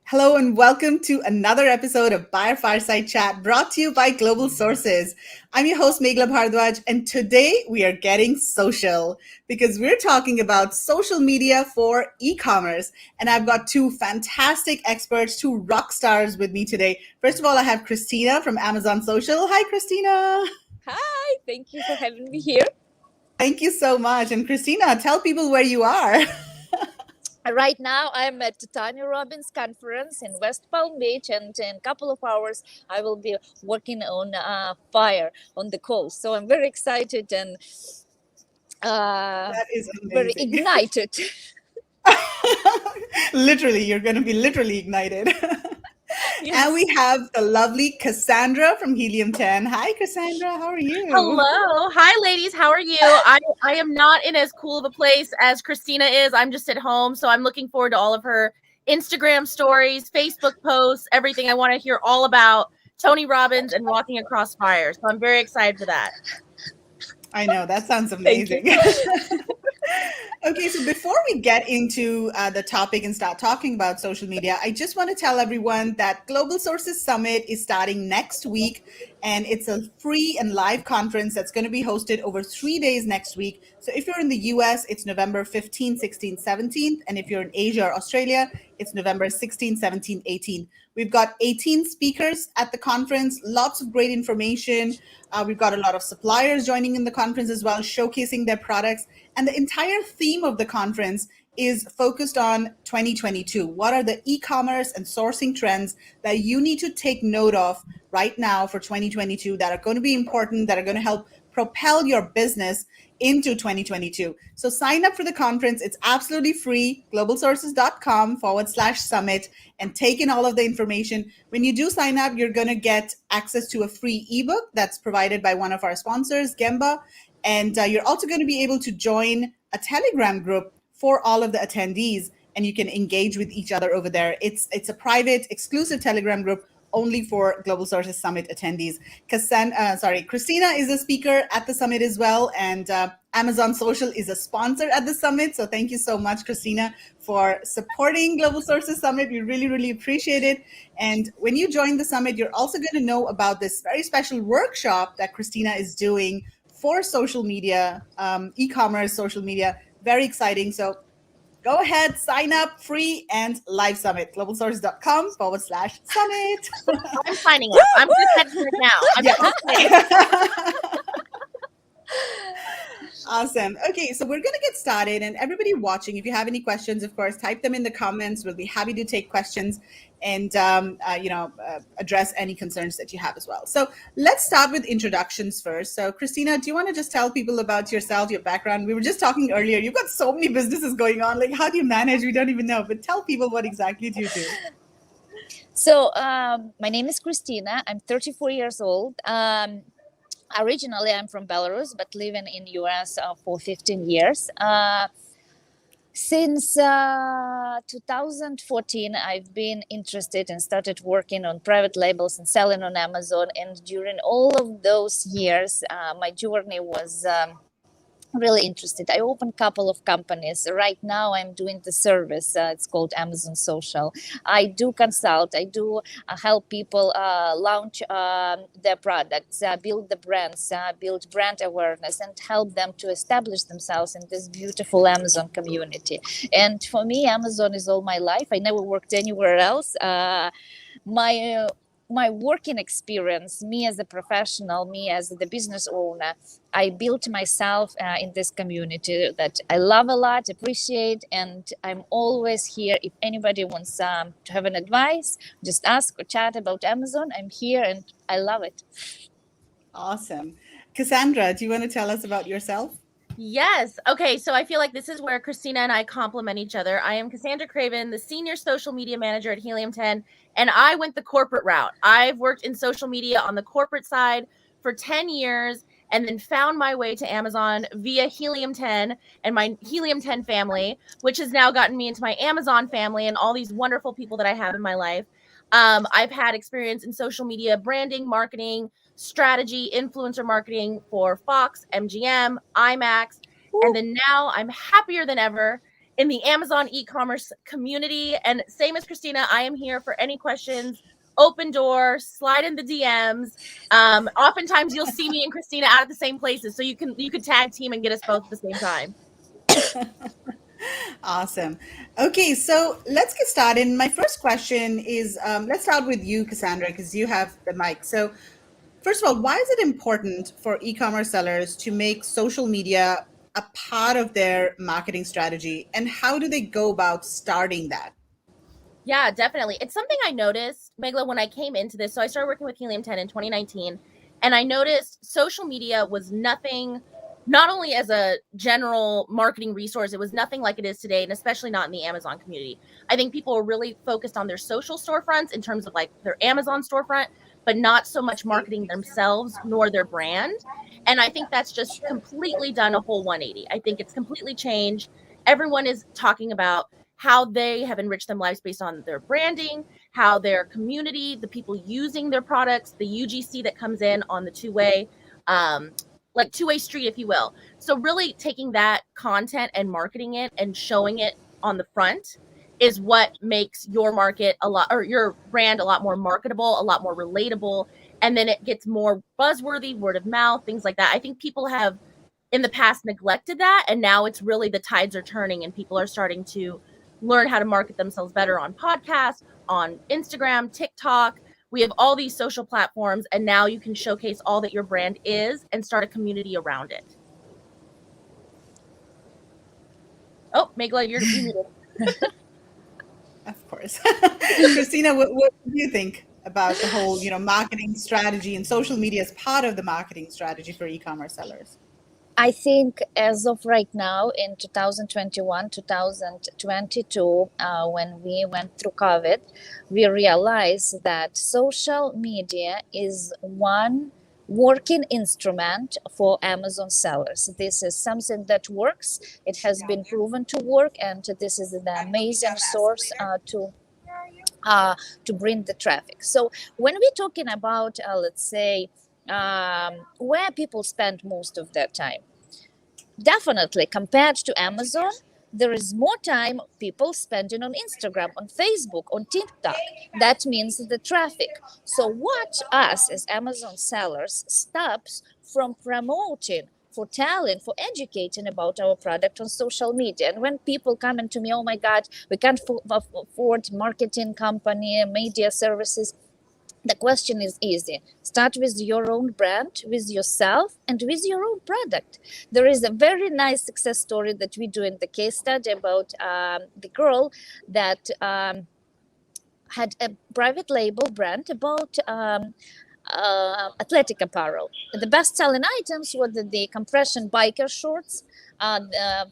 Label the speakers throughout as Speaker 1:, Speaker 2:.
Speaker 1: Hello and welcome to another episode of Fireside Chat brought to you by Global Sources. I'm your host, Meghla Bhardwaj, and today we are getting social because we're talking about social media for e-commerce. And I've got two fantastic experts, two rock stars with me today. First of all, I have Christina from Amazon Social. Hi, Christina.
Speaker 2: Hi, thank you for having me here.
Speaker 1: Thank you so much. And Christina, tell people where you are.
Speaker 2: Right now, I'm at Tanya Robbins conference in West Palm Beach, and in a couple of hours, I will be working on fire on the coast. So I'm very excited and
Speaker 1: That is
Speaker 2: very
Speaker 1: amazing.
Speaker 2: ignited.
Speaker 1: Literally, you're going to be literally ignited. And
Speaker 2: Yes.
Speaker 1: we have the lovely Cassandra from Helium 10. Hi, Cassandra. How are you?
Speaker 3: Hello. Hi, ladies. How are you? I am not in as cool of a place as Christina is. I'm just at home. So I'm looking forward to all of her Instagram stories, Facebook posts, everything. I want to hear all about Tony Robbins and walking across fire. So I'm very excited for that.
Speaker 1: I know, that sounds
Speaker 2: Thank you.
Speaker 1: amazing. Okay, so before we get into the topic and start talking about social media, I just want to tell everyone that Global Sources Summit is starting next week, and it's a free and live conference that's going to be hosted over 3 days next week. So if you're in the US, it's November 15th, 16th, 17th, and if you're in Asia or Australia, it's November 16th, 17th, 18th. We've got 18 speakers at the conference, lots of great information. We've got a lot of suppliers joining in the conference as well, showcasing their products. And the entire theme of the conference is focused on 2022. What are the e-commerce and sourcing trends that you need to take note of right now for 2022 that are going to be important, that are going to help propel your business into 2022. So sign up for the conference. It's absolutely free, globalsources.com/summit, and take in all of the information. When you do sign up, you're going to get access to a free ebook that's provided by one of our sponsors, Gemba. And you're also going to be able to join a Telegram group for all of the attendees, and you can engage with each other over there. It's a private, exclusive Telegram group only for Global Sources Summit attendees. Christina is a speaker at the summit as well, and Amazon Social is a sponsor at the summit. So thank you so much, Christina, for supporting Global Sources Summit. We really, really appreciate it. And when you join the summit, you're also going to know about this very special workshop that Christina is doing for social media, e-commerce, social media. Very exciting. So go ahead, sign up, free and live summit, globalsource.com/summit.
Speaker 3: I'm signing up. I'm just heading right now. I'm so excited.
Speaker 1: Awesome. Okay, so we're going to get started. And everybody watching, if you have any questions, of course, type them in the comments. We'll be happy to take questions and address any concerns that you have as well. So let's start with introductions first. So Christina, do you want to just tell people about yourself, your background? We were just talking earlier. You've got so many businesses going on. Like, how do you manage? We don't even know. But tell people what exactly do you do?
Speaker 2: So, my name is Christina. I'm 34 years old. Originally, I'm from Belarus, but living in US for 15 years. Since 2014, I've been interested and started working on private labels and selling on Amazon. And during all of those years, my journey was really interested. I opened a couple of companies. Right now, I'm doing the service. It's called Amazon Social. I do consult. I do help people launch their products, build the brands, build brand awareness, and help them to establish themselves in this beautiful Amazon community. And for me, Amazon is all my life. I never worked anywhere else. My working experience, me as a professional, me as the business owner, I built myself in this community that I love a lot, appreciate, and I'm always here. If anybody wants to have an advice, just ask or chat about Amazon. I'm here and I love it.
Speaker 1: Awesome. Cassandra, do you want to tell us about yourself?
Speaker 3: Yes. Okay. So I feel like this is where Christina and I complement each other. I am Cassandra Craven, the senior social media manager at Helium 10, and I went the corporate route. I've worked in social media on the corporate side for 10 years and then found my way to Amazon via Helium 10 and my Helium 10 family, which has now gotten me into my Amazon family and all these wonderful people that I have in my life. I've had experience in social media, branding, marketing, strategy, influencer marketing for Fox, MGM, IMAX. And then now I'm happier than ever in the Amazon e-commerce community. And same as Christina, I am here for any questions. Open door, slide in the DMs. Oftentimes you'll see me and Christina out at the same places, so you could tag team and get us both at the same time.
Speaker 1: Awesome. Okay, so let's get started. My first question is, let's start with you, Cassandra, because you have the mic. So first of all, why is it important for e-commerce sellers to make social media a part of their marketing strategy, and how do they go about starting that?
Speaker 3: Yeah, definitely. It's something I noticed, Megla, when I came into this. So I started working with Helium 10 in 2019, and I noticed social media was nothing, not only as a general marketing resource, it was nothing like it is today, and especially not in the Amazon community. I think people are really focused on their social storefronts in terms of like their Amazon storefront, but not so much marketing themselves nor their brand. And I think that's just completely done a whole 180. I think it's completely changed. Everyone is talking about how they have enriched their lives based on their branding, how their community, the people using their products, the UGC that comes in on the two-way, like two-way street, if you will. So really taking that content and marketing it and showing it on the front is what makes your market a lot, or your brand a lot more marketable, a lot more relatable. And then it gets more buzzworthy, word of mouth, things like that. I think people have in the past neglected that. And now it's really the tides are turning and people are starting to learn how to market themselves better on podcasts, on Instagram, TikTok. We have all these social platforms, and now you can showcase all that your brand is and start a community around it. Oh, Megla, you're muted.
Speaker 1: Of course. Christina, what do you think about the whole, marketing strategy and social media as part of the marketing strategy for e-commerce sellers?
Speaker 2: I think as of right now in 2021, 2022, when we went through COVID, we realized that social media is one working instrument for Amazon sellers. This is something that works. It has been proven to work, and this is an amazing source to bring the traffic. So when we're talking about, let's say, where people spend most of their time, definitely compared to Amazon, there is more time people spending on Instagram, on Facebook, on TikTok. That means the traffic. So what us as Amazon sellers stops from promoting, for telling, for educating about our product on social media. And when people come into me, oh my God, we can't afford marketing company, media services. The question is easy. Start with your own brand, with yourself, and with your own product. There is a very nice success story that we do in the case study about the girl that had a private label brand about athletic apparel. The best-selling items were the compression biker shorts,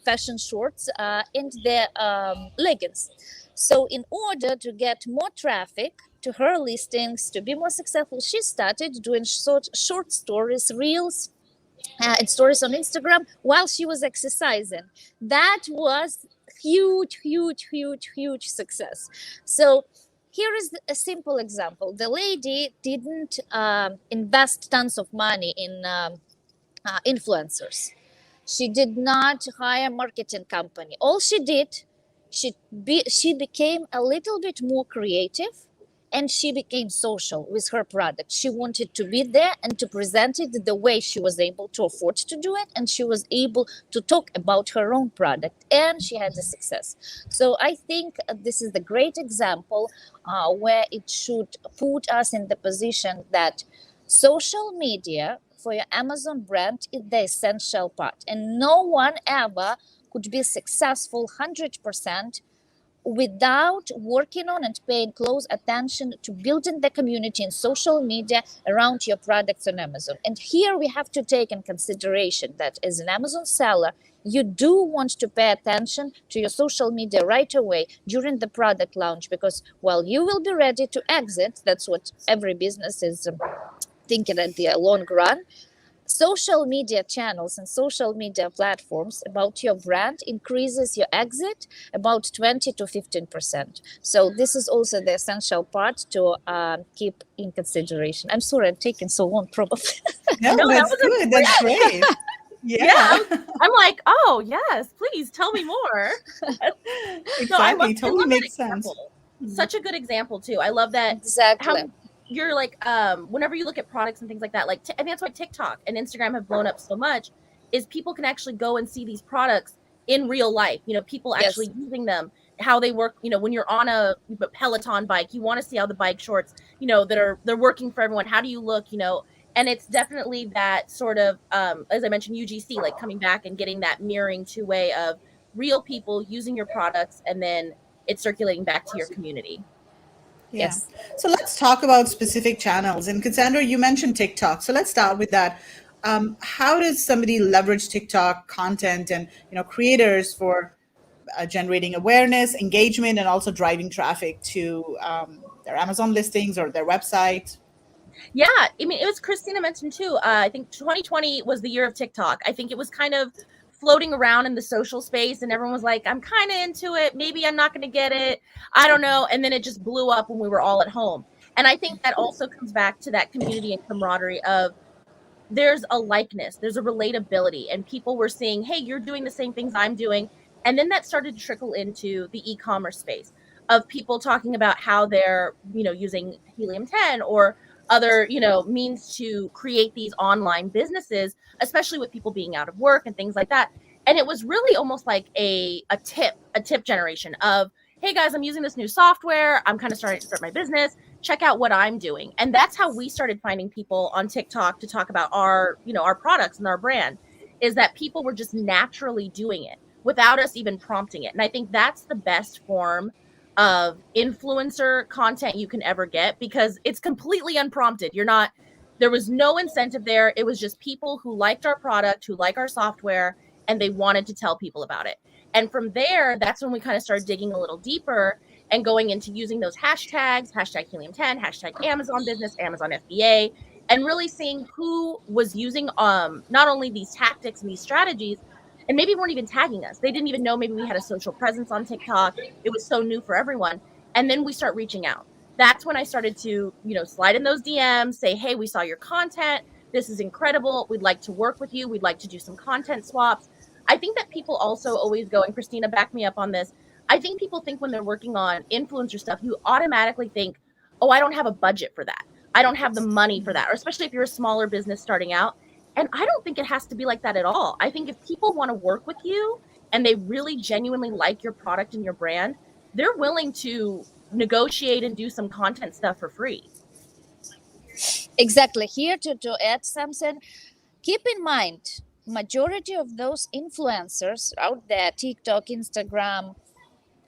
Speaker 2: fashion shorts, and the leggings. So in order to get more traffic to her listings, to be more successful, she started doing short stories, reels, and stories on Instagram while she was exercising. That was huge success. So here is a simple example. The lady didn't invest tons of money in influencers. She did not hire a marketing company. All she did, she became a little bit more creative, and she became social with her product. She wanted to be there and to present it the way she was able to afford to do it, and she was able to talk about her own product, and she had a success. So I think this is the great example where it should put us in the position that social media for your Amazon brand is the essential part, and no one ever could be successful 100% without working on and paying close attention to building the community in social media around your products on Amazon. And here we have to take in consideration that as an Amazon seller, you do want to pay attention to your social media right away during the product launch, because while you will be ready to exit, that's what every business is thinking at the long run, social media channels and social media platforms about your brand increases your exit about 20 to 15%. So this is also the essential part to keep in consideration. I'm sorry I'm taking so long, probably.
Speaker 1: No, that's good. That's great. Yeah.
Speaker 3: I'm like, oh yes, please tell me more. No,
Speaker 1: Exactly.
Speaker 3: I
Speaker 1: Totally
Speaker 3: love that
Speaker 1: makes sense.
Speaker 3: example.
Speaker 1: Mhm.
Speaker 3: Such a good example too. I love that how
Speaker 2: Exactly.
Speaker 3: you're like whenever you look at products and things like that, like I think that's why TikTok and Instagram have blown up so much, is people can actually go and see these products in real life. You know, people
Speaker 2: Yes.
Speaker 3: actually using them, how they work. You know, when you're on a Peloton bike, you want to see how the bike shorts, you know, they're working for everyone. How do you look? You know, and it's definitely that sort of as I mentioned, UGC, like coming back and getting that mirroring two-way of real people using your products, and then it's circulating back to your community.
Speaker 1: Yeah.
Speaker 2: Yes.
Speaker 1: So let's talk about specific channels. And Cassandra, you mentioned TikTok. So let's start with that. How does somebody leverage TikTok content and creators for generating awareness, engagement, and also driving traffic to their Amazon listings or their website?
Speaker 3: Yeah, I mean, it was Christina mentioned too. I think 2020 was the year of TikTok. I think it was kind of floating around in the social space, and everyone was like, I'm kind of into it. Maybe I'm not going to get it. I don't know. And then it just blew up when we were all at home. And I think that also comes back to that community and camaraderie of there's a likeness, there's a relatability, and people were saying, hey, you're doing the same things I'm doing. And then that started to trickle into the e-commerce space of people talking about how they're, using helium 10 or other, means to create these online businesses, especially with people being out of work and things like that. And it was really almost like a tip generation of, hey guys, I'm using this new software, I'm kind of starting to start my business, check out what I'm doing. And that's how we started finding people on TikTok to talk about our products and our brand, is that people were just naturally doing it without us even prompting it. And I think that's the best form of influencer content you can ever get, because it's completely unprompted. There was no incentive there. It was just people who liked our product, who like our software, and they wanted to tell people about it. And from there, that's when we kind of started digging a little deeper and going into using those hashtags, hashtag helium 10, hashtag Amazon business, Amazon FBA, and really seeing who was using not only these tactics and these strategies, and maybe weren't even tagging us. They didn't even know maybe we had a social presence on TikTok. It was so new for everyone. And then we start reaching out. That's when I started to, slide in those DMs, say, hey, we saw your content. This is incredible. We'd like to work with you. We'd like to do some content swaps. I think that people also always go, and Christina, back me up on this. I think people think when they're working on influencer stuff, you automatically think, oh, I don't have a budget for that. I don't have the money for that. Or especially if you're a smaller business starting out. And I don't think it has to be like that at all. I think if people want to work with you and they really genuinely like your product and your brand, they're willing to negotiate and do some content stuff for free.
Speaker 2: Exactly. Here to add something, keep in mind, majority of those influencers out there, TikTok, Instagram,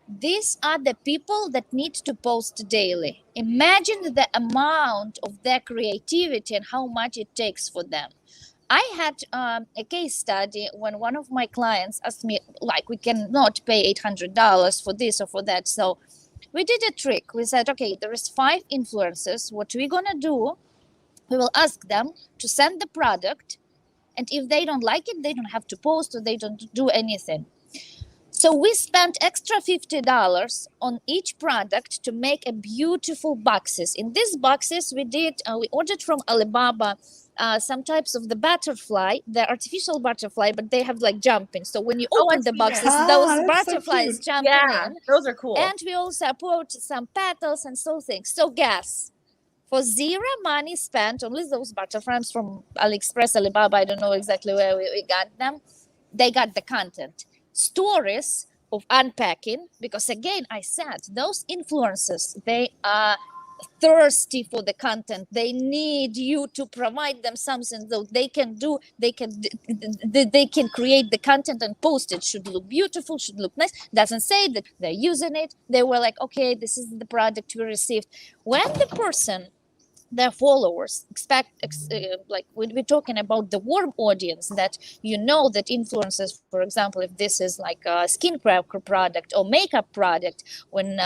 Speaker 2: these are the people that need to post daily. Imagine the amount of their creativity and how much it takes for them. I had a case study when one of my clients asked me, like, we cannot pay $800 for this or for that. So we did a trick. We said, okay, there is 5 influencers. What we're going to do, we will ask them to send the product. And if they don't like it, they don't have to post or they don't do anything. So we spent extra $50 on each product to make a beautiful boxes. In these boxes, we ordered from Alibaba some types of the butterfly, the artificial butterfly, but they have like jumping. So when you
Speaker 3: Oh, I've
Speaker 2: open the
Speaker 3: seen it.
Speaker 2: boxes,
Speaker 1: Ah,
Speaker 2: those
Speaker 1: that's so
Speaker 2: butterflies
Speaker 1: cute.
Speaker 2: jumping
Speaker 3: Yeah,
Speaker 2: in.
Speaker 3: those are cool.
Speaker 2: And we also put some petals and so things. So guess, for zero money spent, only those butterflies from AliExpress, Alibaba, I don't know exactly where we got them, they got the content. Stories of unpacking, because again, I said, those influencers, they are thirsty for the content. They need you to provide them something so they can create the content and post it. Should look beautiful, should look nice. Doesn't say that they're using it. They were like, okay, this is the product we received. When the person, their followers like when we're talking about the warm audience, that that influences, for example, if this is like a skincare product or makeup product, when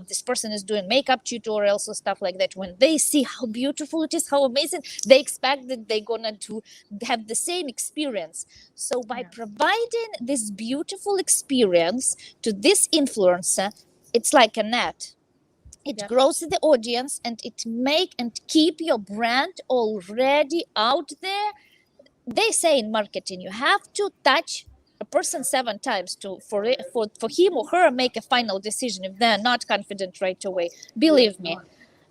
Speaker 2: this person is doing makeup tutorials or stuff like that, when they see how beautiful it is, how amazing, they expect that they're gonna to have the same experience. So by providing this beautiful experience to this influencer, it's like a net. It grows the audience and it make and keep your brand already out there they say in marketing, you have to touch a person 7 times for him or her make a final decision if they're not confident right away. Believe me,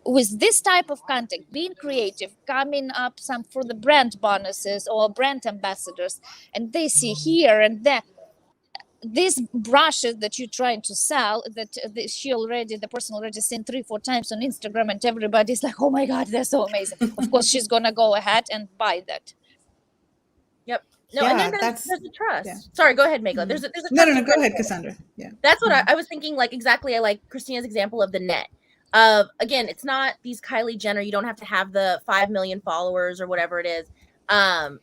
Speaker 2: with this type of content, being creative, coming up some for the brand bonuses or brand ambassadors, and they see here and there these brushes that you're trying to sell, that the person already seen 3-4 times on Instagram, and everybody's like, oh my god, they're so amazing. Of course she's gonna go ahead and buy that.
Speaker 3: Yep. No,
Speaker 1: Yeah,
Speaker 3: and then there's a trust.
Speaker 1: yeah.
Speaker 3: Sorry, go ahead, Megla. There's a trust.
Speaker 1: No, go ahead, Cassandra. Yeah.
Speaker 3: That's what I was thinking, like, exactly. I like Christina's example of the net. Again, it's not these Kylie Jenner, you don't have to have the 5 million followers or whatever it is.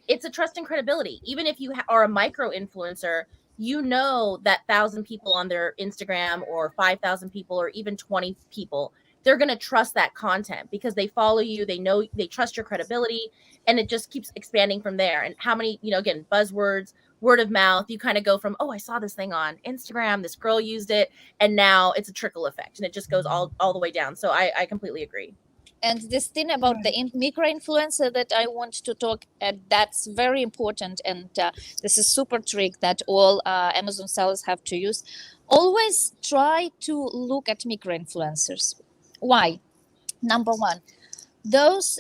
Speaker 3: It's a trust and credibility. Even if you are a micro influencer, you know that 1,000 people on their Instagram or 5,000 people or even 20 people, they're going to trust that content because they follow you, they know, they trust your credibility, and it just keeps expanding from there. And how many, again, buzzwords, word of mouth, you kind of go from, oh, I saw this thing on Instagram, this girl used it, and now it's a trickle effect, and it just goes all the way down. So I completely agree.
Speaker 2: And this thing about the micro influencer that I want to talk at, that's very important. And this is super trick that all Amazon sellers have to use. Always try to look at micro influencers. Why? Number one, those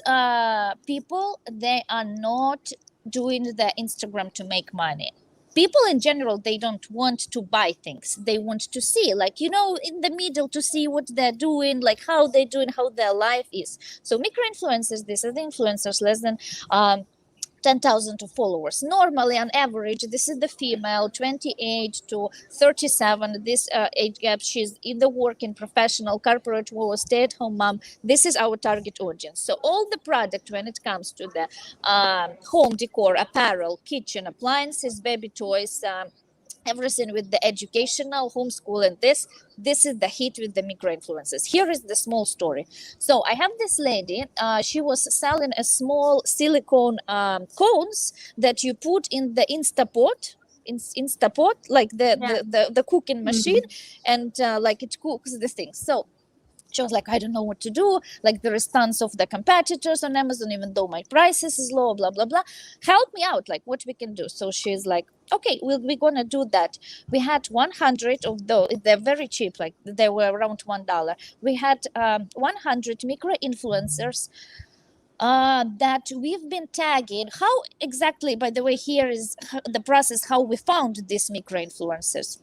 Speaker 2: people, they are not doing the Instagram to make money. People in general, they don't want to buy things. They want to see, like, in the middle, to see what they're doing, like how they're doing, how their life is. So micro influencers, these are the influencers less than 10,000 followers. Normally, on average, this is the female, 28 to 37. This age gap, she's in the working professional, corporate world, stay-at-home mom. This is our target audience. So all the product, when it comes to the home decor, apparel, kitchen appliances, baby toys, everything with the educational, homeschool, and this is the hit with the micro influencers. Here is the small story. So I have this lady, she was selling a small silicone cones that you put in the Instapot, like the cooking machine, and like it cooks the things. So she was like, I don't know what to do. Like, there is tons of the competitors on Amazon, even though my prices is low, blah, blah, blah. Help me out, like, what we can do. So she's like, okay, we're going to do that. We had 100 of those. They're very cheap. Like, they were around $1. We had 100 micro influencers that we've been tagging. How exactly, by the way, here is the process, how we found these micro influencers.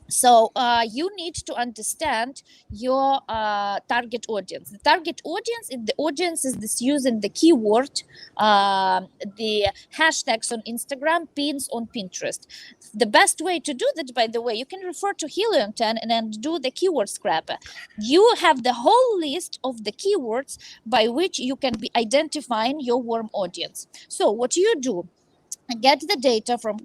Speaker 2: So you need to understand your target audience. The target audience is this using the keyword, the hashtags on Instagram, pins on Pinterest. The best way to do that, by the way, you can refer to Helium 10 and do the keyword scraper. You have the whole list of the keywords by which you can be identifying your warm audience. So what you do, get the data from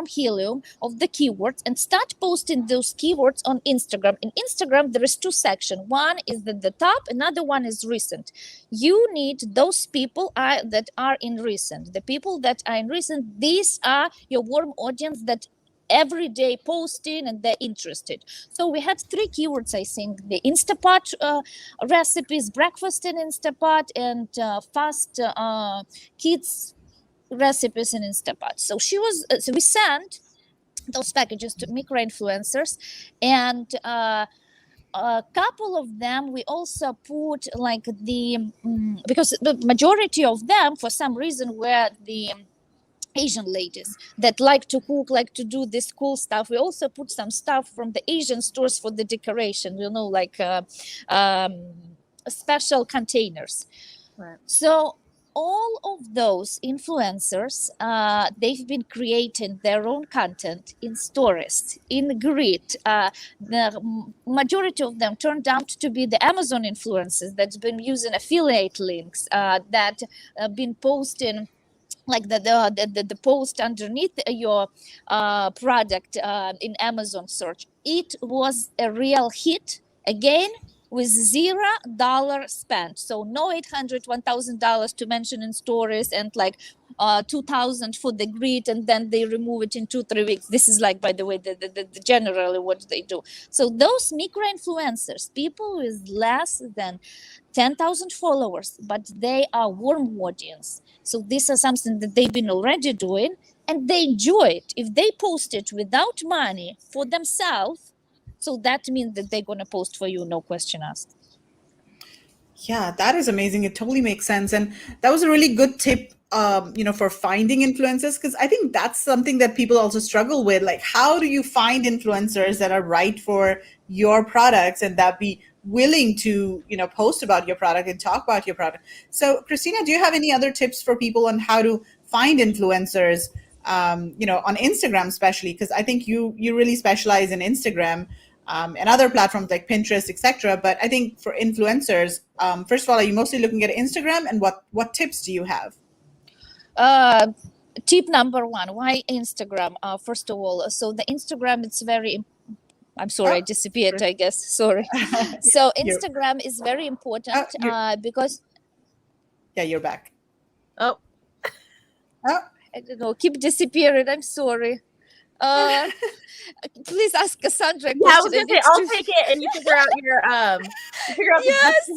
Speaker 2: Helium of the keywords and start posting those keywords on Instagram. In Instagram, there is 2 sections. One is the top, another one is recent. You need those people that are in recent. The people that are in recent, these are your warm audience that every day posting and they're interested. So we had 3 keywords, I think: the Instapot recipes, breakfast in Instapot, and fast kids recipes in Instapot. So we sent those packages to micro influencers, and a couple of them we also put like because the majority of them for some reason were the Asian ladies that like to cook, like to do this cool stuff. We also put some stuff from the Asian stores for the decoration, like special containers.
Speaker 3: Right.
Speaker 2: So all of those influencers, they've been creating their own content in stories, in grid. The majority of them turned out to be the Amazon influencers that's been using affiliate links, that been posting like the post underneath your product in Amazon search. It was a real hit. Again, with $0 spent. So no $800, $1,000 to mention in stories, and like 2,000 for the grid, and then they remove it in 2-3 weeks. This is like, by the way, the generally what they do. So those micro influencers, people with less than 10,000 followers, but they are warm audience. So this is something that they've been already doing, and they enjoy it. If they post it without money for themselves, so that means that they're going to post for you, no question asked.
Speaker 1: Yeah, that is amazing. It totally makes sense. And that was a really good tip, for finding influencers, because I think that's something that people also struggle with. Like, how do you find influencers that are right for your products and that be willing to, post about your product and talk about your product? So, Christina, do you have any other tips for people on how to find influencers, on Instagram, especially? Because I think you really specialize in Instagram. And other platforms like Pinterest, etc. But I think for influencers, first of all, are you mostly looking at Instagram, and what tips do you have?
Speaker 2: Tip number one, why Instagram? First of all, so the Instagram, it's very, I'm sorry, I disappeared, I guess. Sorry. So Instagram is very important because.
Speaker 1: Yeah, you're back.
Speaker 3: Oh.
Speaker 2: I don't know, keep disappearing. I'm sorry. Please ask Cassandra a question.
Speaker 3: Yeah, I was gonna say, I'll take it, and you figure out your
Speaker 2: yes.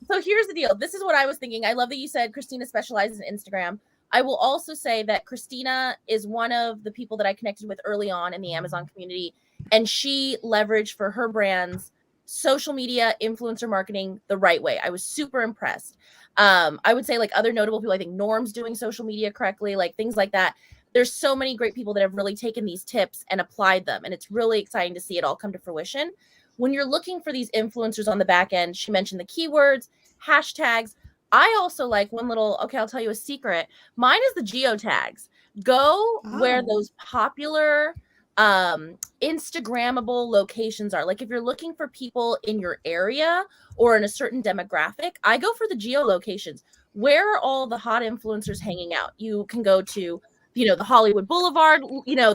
Speaker 3: So here's the deal. This is what I was thinking. I love that you said Christina specializes in Instagram. I will also say that Christina is one of the people that I connected with early on in the Amazon community, and she leveraged for her brands social media influencer marketing the right way. I was super impressed. I would say, like, other notable people, I think Norm's doing social media correctly, like things like that. There's so many great people that have really taken these tips and applied them. And it's really exciting to see it all come to fruition. When you're looking for these influencers on the back end, she mentioned the keywords, hashtags. I also like one little, I'll tell you a secret. Mine is the geotags. Go where those popular Instagrammable locations are. Like, if you're looking for people in your area or in a certain demographic, I go for the geolocations. Where are all the hot influencers hanging out? You can go to the Hollywood Boulevard,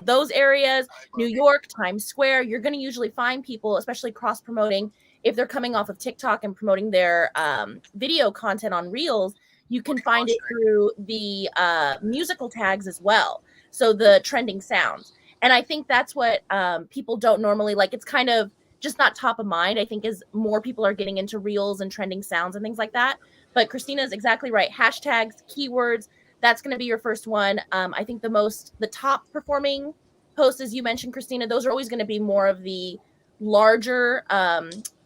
Speaker 3: those areas, New York, Times Square. You're going to usually find people, especially cross-promoting, if they're coming off of TikTok and promoting their video content on Reels. You can find it through the musical tags as well. So the trending sounds. And I think that's what people don't normally like. It's kind of just not top of mind, I think, as more people are getting into Reels and trending sounds and things like that. But Christina is exactly right. Hashtags, keywords, that's going to be your first one. I think the top performing posts, as you mentioned, Christina, those are always going to be more of the larger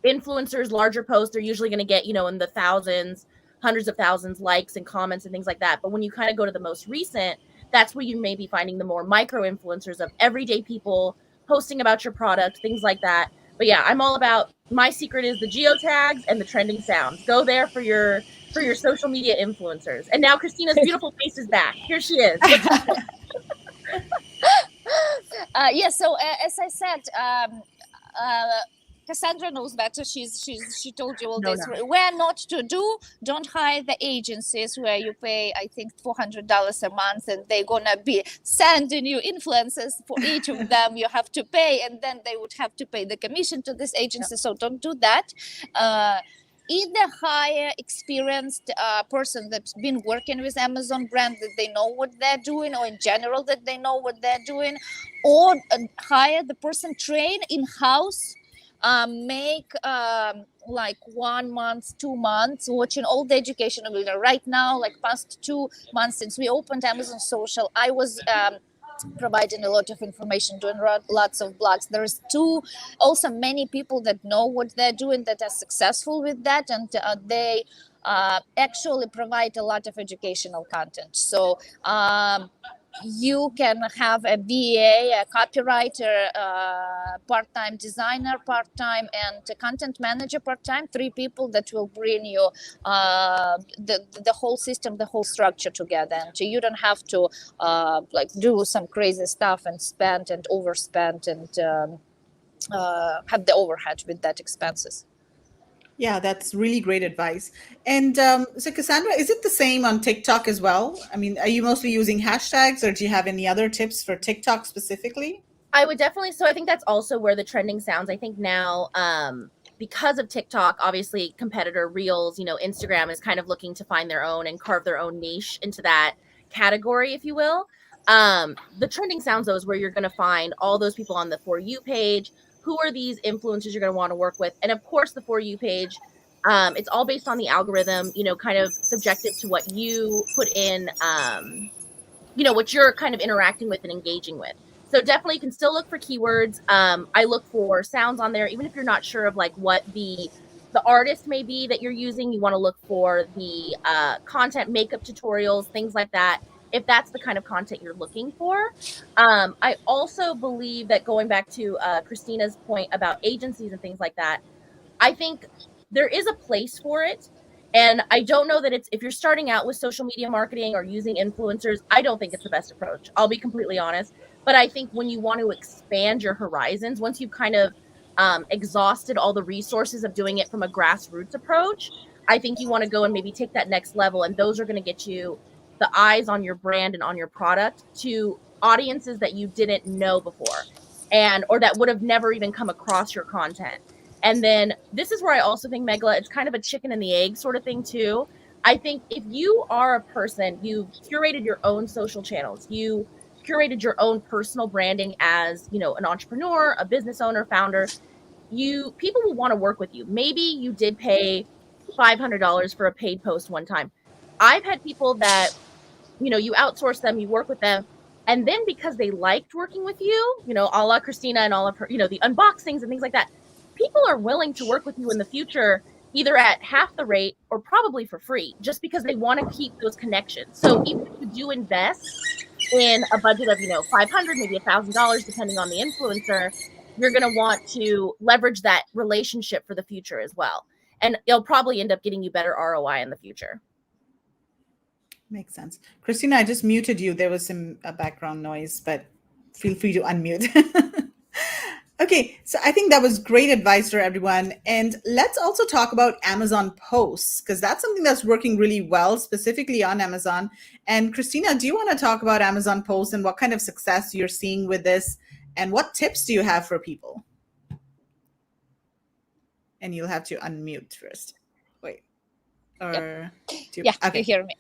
Speaker 3: influencers, larger posts. They're usually going to get, in the thousands, hundreds of thousands likes and comments and things like that. But when you kind of go to the most recent, that's where you may be finding the more micro influencers of everyday people posting about your product, things like that. But yeah, I'm all about, my secret is the geotags and the trending sounds. Go there for your social media influencers. And now Christina's beautiful face is back. Here she is.
Speaker 2: So as I said, Cassandra knows better. She told you all this. No. Where not to do, don't hire the agencies where you pay, I think, $400 a month, and they're gonna be sending you influencers for each of them. You have to pay, and then they would have to pay the commission to this agency. So don't do that. Either hire experienced person that's been working with Amazon brand, that they know what they're doing, or in general that they know what they're doing, or hire the person, train in-house. Make like 1 month, 2 months, watching all the education. Right now, like past 2 months since we opened Amazon Social, I was providing a lot of information, doing lots of blogs. There's also many people that know what they're doing, that are successful with that, and they actually provide a lot of educational content. So you can have a BA, a copywriter, part-time designer, part-time, and a content manager part-time, 3 people that will bring you the whole system, the whole structure together. And you don't have to do some crazy stuff and spend and overspend and have the overhead with that expenses.
Speaker 1: Yeah, that's really great advice. And so Cassandra, is it the same on TikTok as well? I mean, are you mostly using hashtags, or do you have any other tips for TikTok specifically?
Speaker 3: I would definitely. So I think that's also where the trending sounds. I think now because of TikTok, obviously competitor Reels, Instagram is kind of looking to find their own and carve their own niche into that category, if you will. The trending sounds, though, is where you're going to find all those people on the For You page. Who are these influencers you're going to want to work with? And of course, the For You page, it's all based on the algorithm, kind of subjective to what you put in, what you're kind of interacting with and engaging with. So definitely you can still look for keywords. I look for sounds on there, even if you're not sure of like what the artist may be that you're using. You want to look for the content, makeup tutorials, things like that, if that's the kind of content you're looking for. I also believe that, going back to Christina's point about agencies and things like that, I think there is a place for it. And I don't know that if you're starting out with social media marketing or using influencers, I don't think it's the best approach. I'll be completely honest. But I think when you want to expand your horizons, once you've kind of exhausted all the resources of doing it from a grassroots approach, I think you want to go and maybe take that next level. And those are going to get you the eyes on your brand and on your product to audiences that you didn't know before, or that would have never even come across your content. And then this is where I also think, Megla, it's kind of a chicken and the egg sort of thing too. I think if you are a person, you've curated your own social channels, you curated your own personal branding as, an entrepreneur, a business owner, founder, people will want to work with you. Maybe you did pay $500 for a paid post one time. I've had people that, you outsource them, you work with them, and then because they liked working with you, a la Christina and all of her, the unboxings and things like that, people are willing to work with you in the future, either at half the rate or probably for free, just because they want to keep those connections. So even if you do invest in a budget of, $500, maybe $1,000, depending on the influencer, you're going to want to leverage that relationship for the future as well. And it'll probably end up getting you better ROI in the future.
Speaker 1: Makes sense. Christina, I just muted you. There was some background noise, but feel free to unmute. Okay, so I think that was great advice for everyone. And let's also talk about Amazon posts, because that's something that's working really well, specifically on Amazon. And Christina, do you want to talk about Amazon posts and what kind of success you're seeing with this? And what tips do you have for people? And you'll have to unmute first. Wait. Or
Speaker 2: okay. You hear me.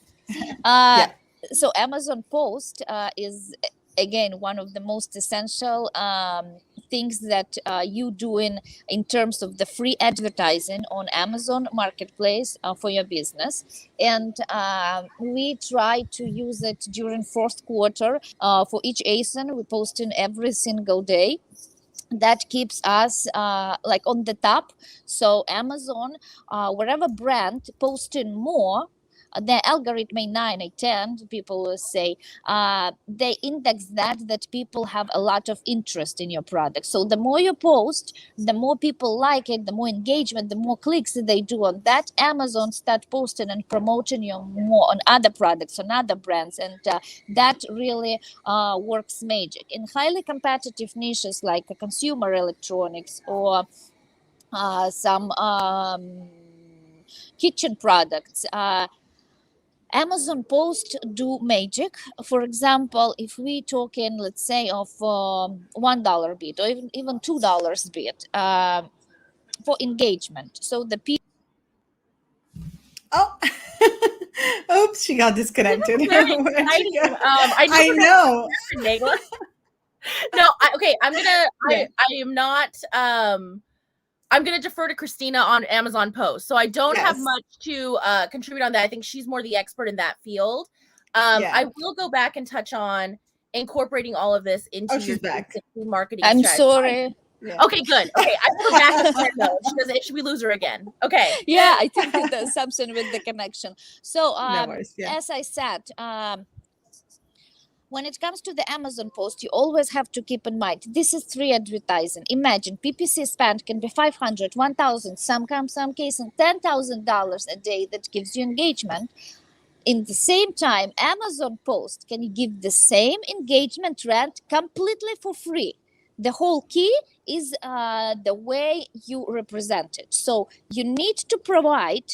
Speaker 1: Yeah.
Speaker 2: So Amazon post is, again, one of the most essential things that you do in terms of the free advertising on Amazon Marketplace for your business. And we try to use it during fourth quarter. For each ASIN, we post in every single day. That keeps us like on the top. So Amazon, wherever brand posting more, the algorithm 9 or 10, people will say, they index that people have a lot of interest in your product. So the more you post, the more people like it, the more engagement, the more clicks they do on that. Amazon start posting and promoting you more on other products, on other brands. And that really works magic. In highly competitive niches like consumer electronics or some kitchen products, Amazon post do magic. For example, if we talking, let's say, of $1 bid or even $2 bid for engagement. So the people.
Speaker 1: Oh, oops! She got disconnected.
Speaker 3: I
Speaker 1: know.
Speaker 3: No, okay. I'm gonna. I am not. I'm going to defer to Christina on Amazon post. So I don't have much to contribute on that. I think she's more the expert in that field. I will go back and touch on incorporating all of this into your marketing
Speaker 2: I'm
Speaker 3: strategy.
Speaker 2: sorry.
Speaker 3: Yeah. Okay, good. Okay, I will go back and should we lose her again? Okay.
Speaker 2: Yeah, I think there's something with the connection. So as I said, when it comes to the Amazon post, you always have to keep in mind, this is free advertising. Imagine PPC spend can be $500, $1,000, some cases $10,000 a day that gives you engagement. In the same time, Amazon post can give the same engagement rate completely for free. The whole key is the way you represent it. So you need to provide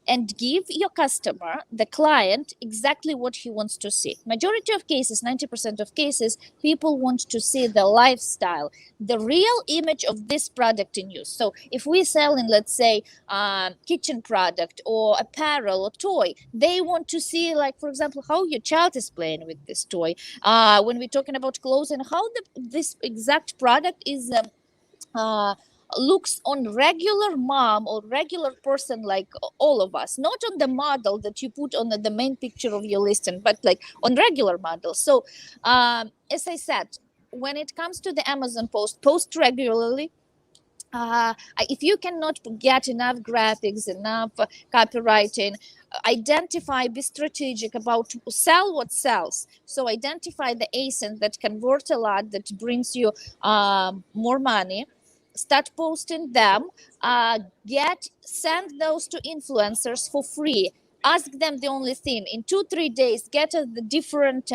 Speaker 2: and give your customer, the client, exactly what he wants to see. Majority of cases, 90% of cases, people want to see the lifestyle, the real image of this product in use. So if we sell in, let's say, kitchen product or apparel or toy, they want to see, like, for example, how your child is playing with this toy. When we're talking about clothes, and how this exact product is looks on regular mom or regular person like all of us, not on the model that you put on the main picture of your listing, but like on regular models. So as I said, when it comes to the Amazon post regularly. If you cannot get enough graphics, enough copywriting, identify, be strategic about sell what sells. So identify the ASIN that convert a lot, that brings you more money. Start posting them. Send those to influencers for free. Ask them the only thing in 2-3 days. Get the different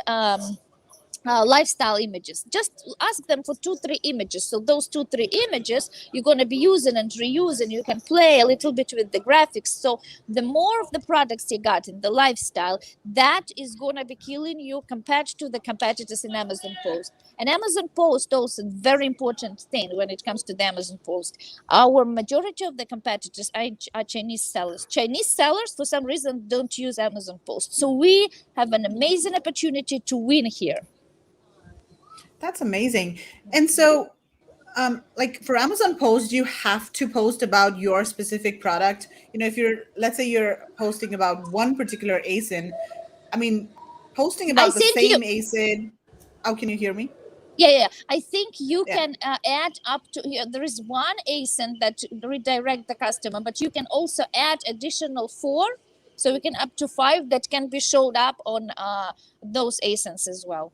Speaker 2: lifestyle images. Just ask them for 2-3 images. So those 2-3 images you're going to be using and reusing. You can play a little bit with the graphics. So the more of the products you got in the lifestyle, that is going to be killing you compared to the competitors in Amazon post. And Amazon post also very important thing when it comes to the Amazon post. Our majority of the competitors are Chinese sellers. Chinese sellers for some reason don't use Amazon post. So we have an amazing opportunity to win here.
Speaker 1: That's amazing. And so, like for Amazon post, you have to post about your specific product. If let's say you're posting about one particular ASIN, I mean, posting about the same ASIN. Oh, can you hear me?
Speaker 2: Yeah. I think you can add up to, there is one ASIN that redirect the customer, but you can also add additional 4. So we can up to 5 that can be showed up on those ASINs as well.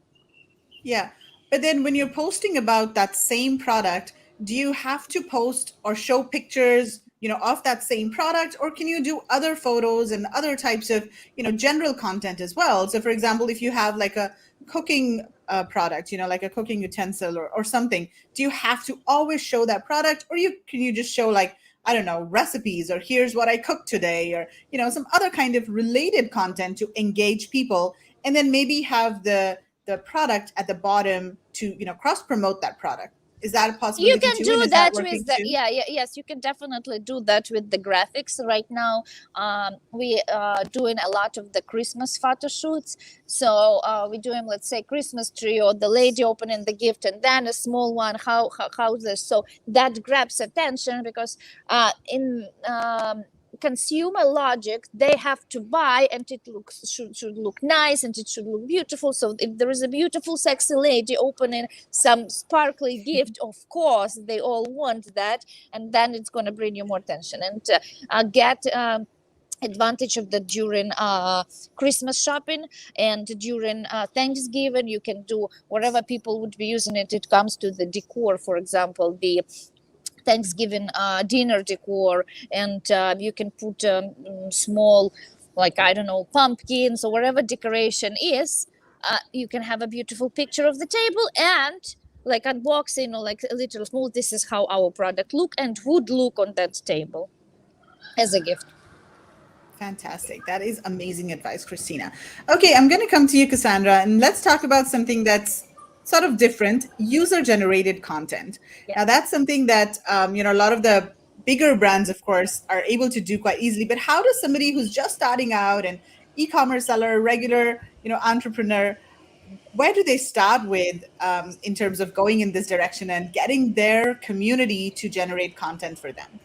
Speaker 1: Yeah. But then when you're posting about that same product, do you have to post or show pictures, of that same product, or can you do other photos and other types of, general content as well? So for example, if you have like a cooking product, like a cooking utensil or something, do you have to always show that product, or can you just show like, I don't know, recipes, or here's what I cooked today, or, some other kind of related content to engage people, and then maybe have the product at the bottom to cross promote that product? Is that a possibility?
Speaker 2: You can
Speaker 1: too?
Speaker 2: do
Speaker 1: And
Speaker 2: that
Speaker 1: with
Speaker 2: yes, you can definitely do that with the graphics. Right now we are doing a lot of the Christmas photo shoots. So we're doing, let's say, Christmas tree, or the lady opening the gift, and then a small one, how this. So that grabs attention, because in consumer logic, they have to buy, and it should look nice, and it should look beautiful. So if there is a beautiful sexy lady opening some sparkly gift, of course they all want that, and then it's going to bring you more attention, and get advantage of that during Christmas shopping, and during Thanksgiving. You can do whatever people would be using it. It comes to the decor, for example, the Thanksgiving dinner decor, and you can put small, like, I don't know, pumpkins or whatever decoration is. You can have a beautiful picture of the table, and like unboxing, or like a little small, this is how our product look and would look on that table as a gift.
Speaker 1: Fantastic. That is amazing advice, Christina. Okay, I'm going to come to you, Cassandra, and let's talk about something that's sort of different: user-generated content.
Speaker 2: Yeah.
Speaker 1: Now, that's something that a lot of the bigger brands, of course, are able to do quite easily. But how does somebody who's just starting out, an e-commerce seller, regular entrepreneur, where do they start with in terms of going in this direction and getting their community to generate content for them?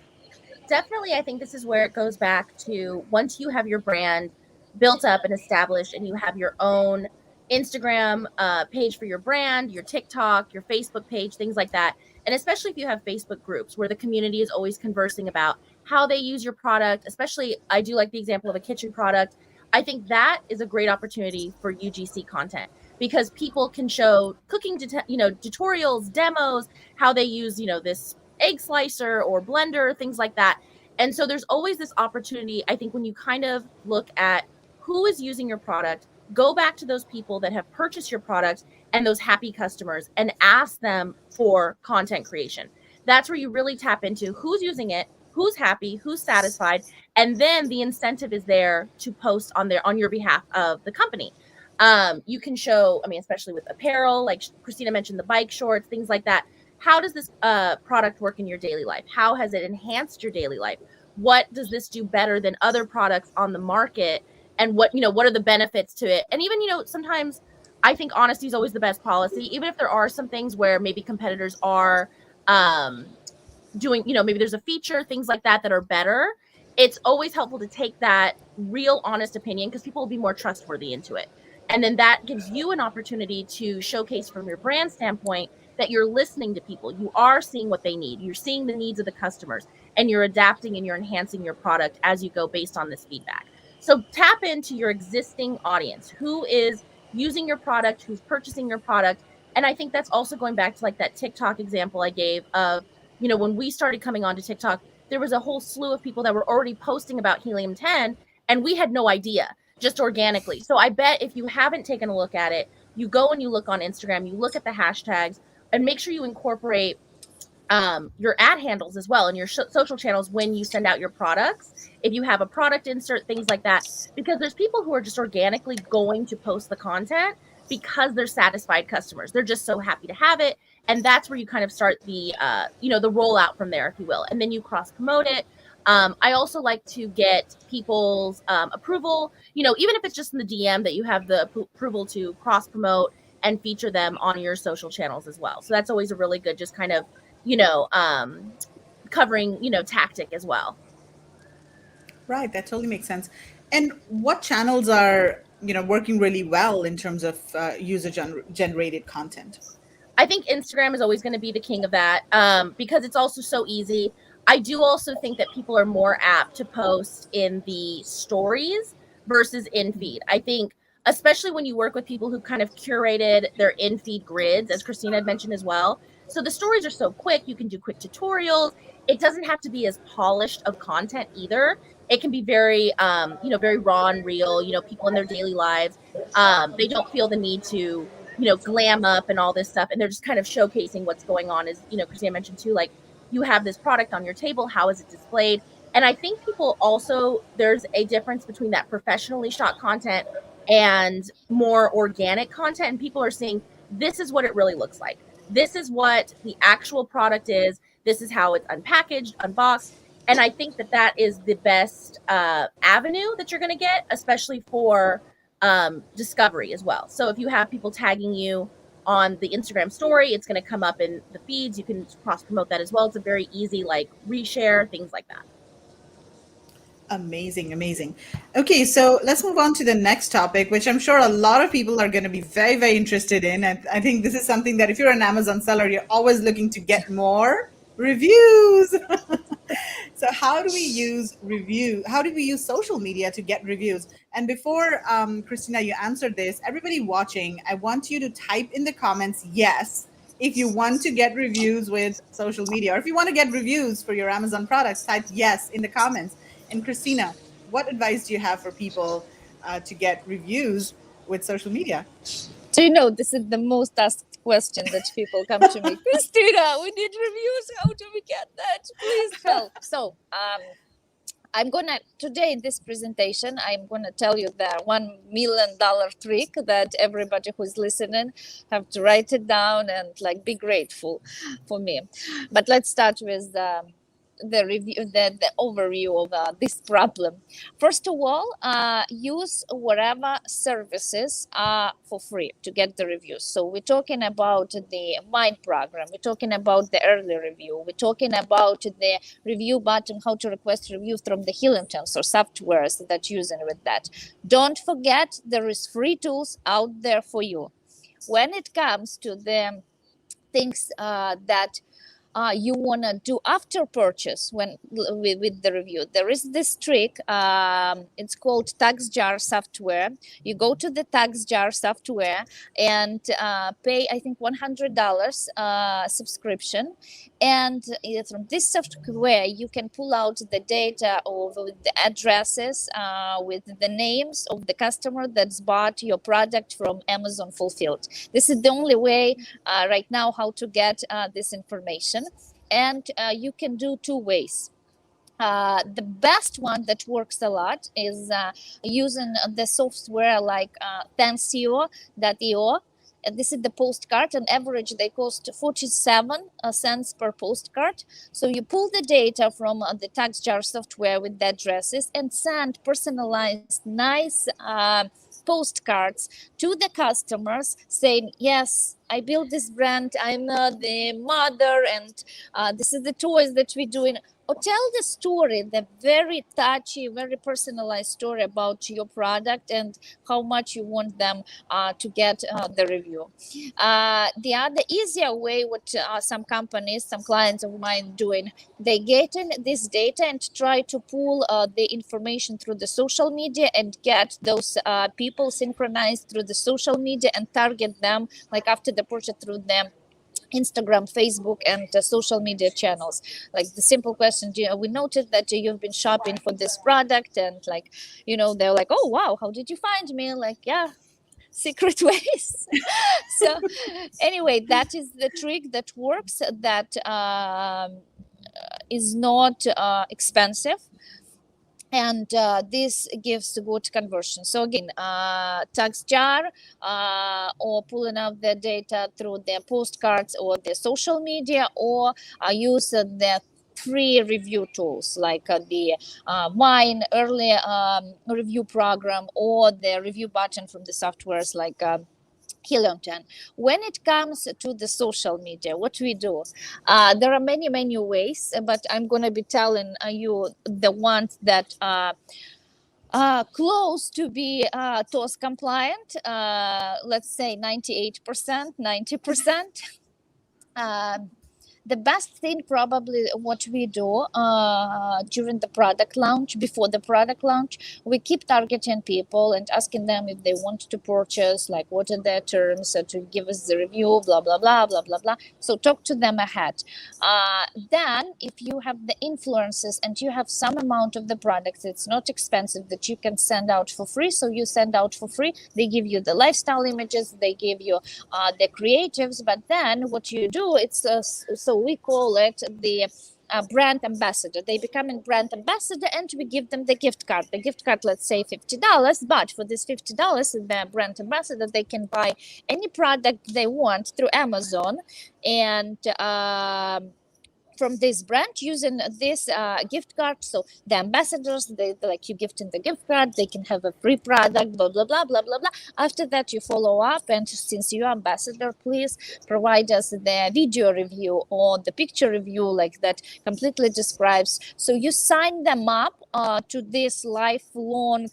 Speaker 3: Definitely, I think this is where it goes back to, once you have your brand built up and established, and you have your own Instagram page for your brand, your TikTok, your Facebook page, things like that. And especially if you have Facebook groups where the community is always conversing about how they use your product, especially, I do like the example of a kitchen product. I think that is a great opportunity for UGC content, because people can show cooking, tutorials, demos, how they use, this egg slicer or blender, things like that. And so there's always this opportunity, I think, when you kind of look at who is using your product, go back to those people that have purchased your product and those happy customers, and ask them for content creation. That's where you really tap into who's using it, who's happy, who's satisfied, and then the incentive is there to post on your behalf of the company. You can show, I mean, especially with apparel, like Christina mentioned, the bike shorts, things like that. How does this product work in your daily life? How has it enhanced your daily life? What does this do better than other products on the market? And what are the benefits to it? And even, sometimes I think honesty is always the best policy, even if there are some things where maybe competitors are doing, maybe there's a feature, things like that are better. It's always helpful to take that real honest opinion because people will be more trustworthy into it. And then that gives you an opportunity to showcase from your brand standpoint that you're listening to people. You are seeing what they need. You're seeing the needs of the customers, and you're adapting and you're enhancing your product as you go based on this feedback. So tap into your existing audience. Who is using your product? Who's purchasing your product? And I think that's also going back to like that TikTok example I gave of, when we started coming onto TikTok, there was a whole slew of people that were already posting about helium-10, and we had no idea, just organically. So I bet if you haven't taken a look at it, you go and you look on Instagram, you look at the hashtags, and make sure you incorporate your ad handles as well in your social channels when you send out your products. If you have a product insert, things like that, because there's people who are just organically going to post the content because they're satisfied customers. They're just so happy to have it. And that's where you kind of start the, the rollout from there, if you will. And then you cross promote it. I also like to get people's approval, even if it's just in the DM, that you have the approval to cross promote and feature them on your social channels as well. So that's always a really good, just kind of, covering, tactic as well.
Speaker 1: Right, that totally makes sense. And what channels are, working really well in terms of user generated content?
Speaker 3: I think Instagram is always going to be the king of that because it's also so easy. I do also think that people are more apt to post in the stories versus in feed. I think, especially when you work with people who kind of curated their in feed grids, as Christina had mentioned as well. So the stories are so quick. You can do quick tutorials. It doesn't have to be as polished of content either. It can be very, very raw and real, people in their daily lives. They don't feel the need to, glam up and all this stuff. And they're just kind of showcasing what's going on, as, Christina mentioned too, like you have this product on your table. How is it displayed? And I think people also, there's a difference between that professionally shot content and more organic content. And people are seeing, this is what it really looks like. This is what the actual product is. This is how it's unpackaged, unboxed. And I think that is the best avenue that you're going to get, especially for discovery as well. So if you have people tagging you on the Instagram story, it's going to come up in the feeds. You can cross promote that as well. It's a very easy, like, reshare, things like that.
Speaker 1: Amazing. Okay, so let's move on to the next topic, which I'm sure a lot of people are going to be very, very interested in. And I think this is something that if you're an Amazon seller, you're always looking to get more reviews. So how do we use social media to get reviews? And before, Christina, you answered this, everybody watching, I want you to type in the comments, yes, if you want to get reviews with social media, or if you want to get reviews for your Amazon products, type yes in the comments. And Christina, what advice do you have for people to get reviews with social media?
Speaker 2: Do you know, this is the most asked question that people come to me. Christina, we need reviews. How do we get that? Please help. So today in this presentation, I'm going to tell you the $1 million trick that everybody who's listening have to write it down and be grateful for me. But let's start with the review, the overview of this problem. First of all, use whatever services are for free to get the reviews. So we're talking about the Mind program. We're talking about the early review. We're talking about the review button, how to request reviews from the helium-10 or softwares that you're using with that. Don't forget, there is free tools out there for you. When it comes to the things that you want to do after purchase with the review, there is this trick. It's called tax jar software. You go to the tax jar software and pay, I think, $100 subscription, and from this software you can pull out the data of the addresses with the names of the customer that's bought your product from Amazon Fulfilled. This is the only way right now how to get this information. And you can do two ways. The best one that works a lot is using the software like Thankseo.io. This is the postcard. On average, they cost 47 cents per postcard. So you pull the data from the tax jar software with the addresses and send personalized, nice postcards to the customers saying, yes, I built this brand. I'm the mother, and this is the toys that we're doing. Or tell the story, the very touchy, very personalized story about your product and how much you want them to get the review. The other easier way, what some companies, some clients of mine doing, they get in this data and try to pull the information through the social media and get those people synchronized through the social media and target them like after the purchase through them Instagram, Facebook, and social media channels. Like the simple question, we noticed that you've been shopping for this product, and like, they're like, oh wow, how did you find me? Like, yeah, secret ways. So anyway, that is the trick that works. That is not expensive, and this gives good conversion. So again, tax jar or pulling out the data through their postcards or their social media, or use the free review tools like the mine early review program, or the review button from the softwares like Helium 10. When it comes to the social media, what we do, there are many ways, but I'm going to be telling you the ones that are close to be TOS compliant, let's say 98%, 90%. The best thing probably what we do during the product launch, before the product launch, we keep targeting people and asking them if they want to purchase, like what are their terms, to give us the review, blah blah blah blah blah blah. So talk to them ahead. Then if you have the influences and you have some amount of the product, it's not expensive, that you can send out for free, so you send out for free. They give you the lifestyle images, they give you the creatives, but then what you do, it's so we call it the brand ambassador. They become a brand ambassador, and we give them the gift card. The gift card, let's say $50, but for this $50, the brand ambassador, they can buy any product they want through Amazon, and from this brand using this gift card. So the ambassadors, they like, you gifting the gift card, they can have a free product, blah blah blah blah blah blah. After that, you follow up, and since you're ambassador, please provide us the video review or the picture review, like that completely describes. So you sign them up to this lifelong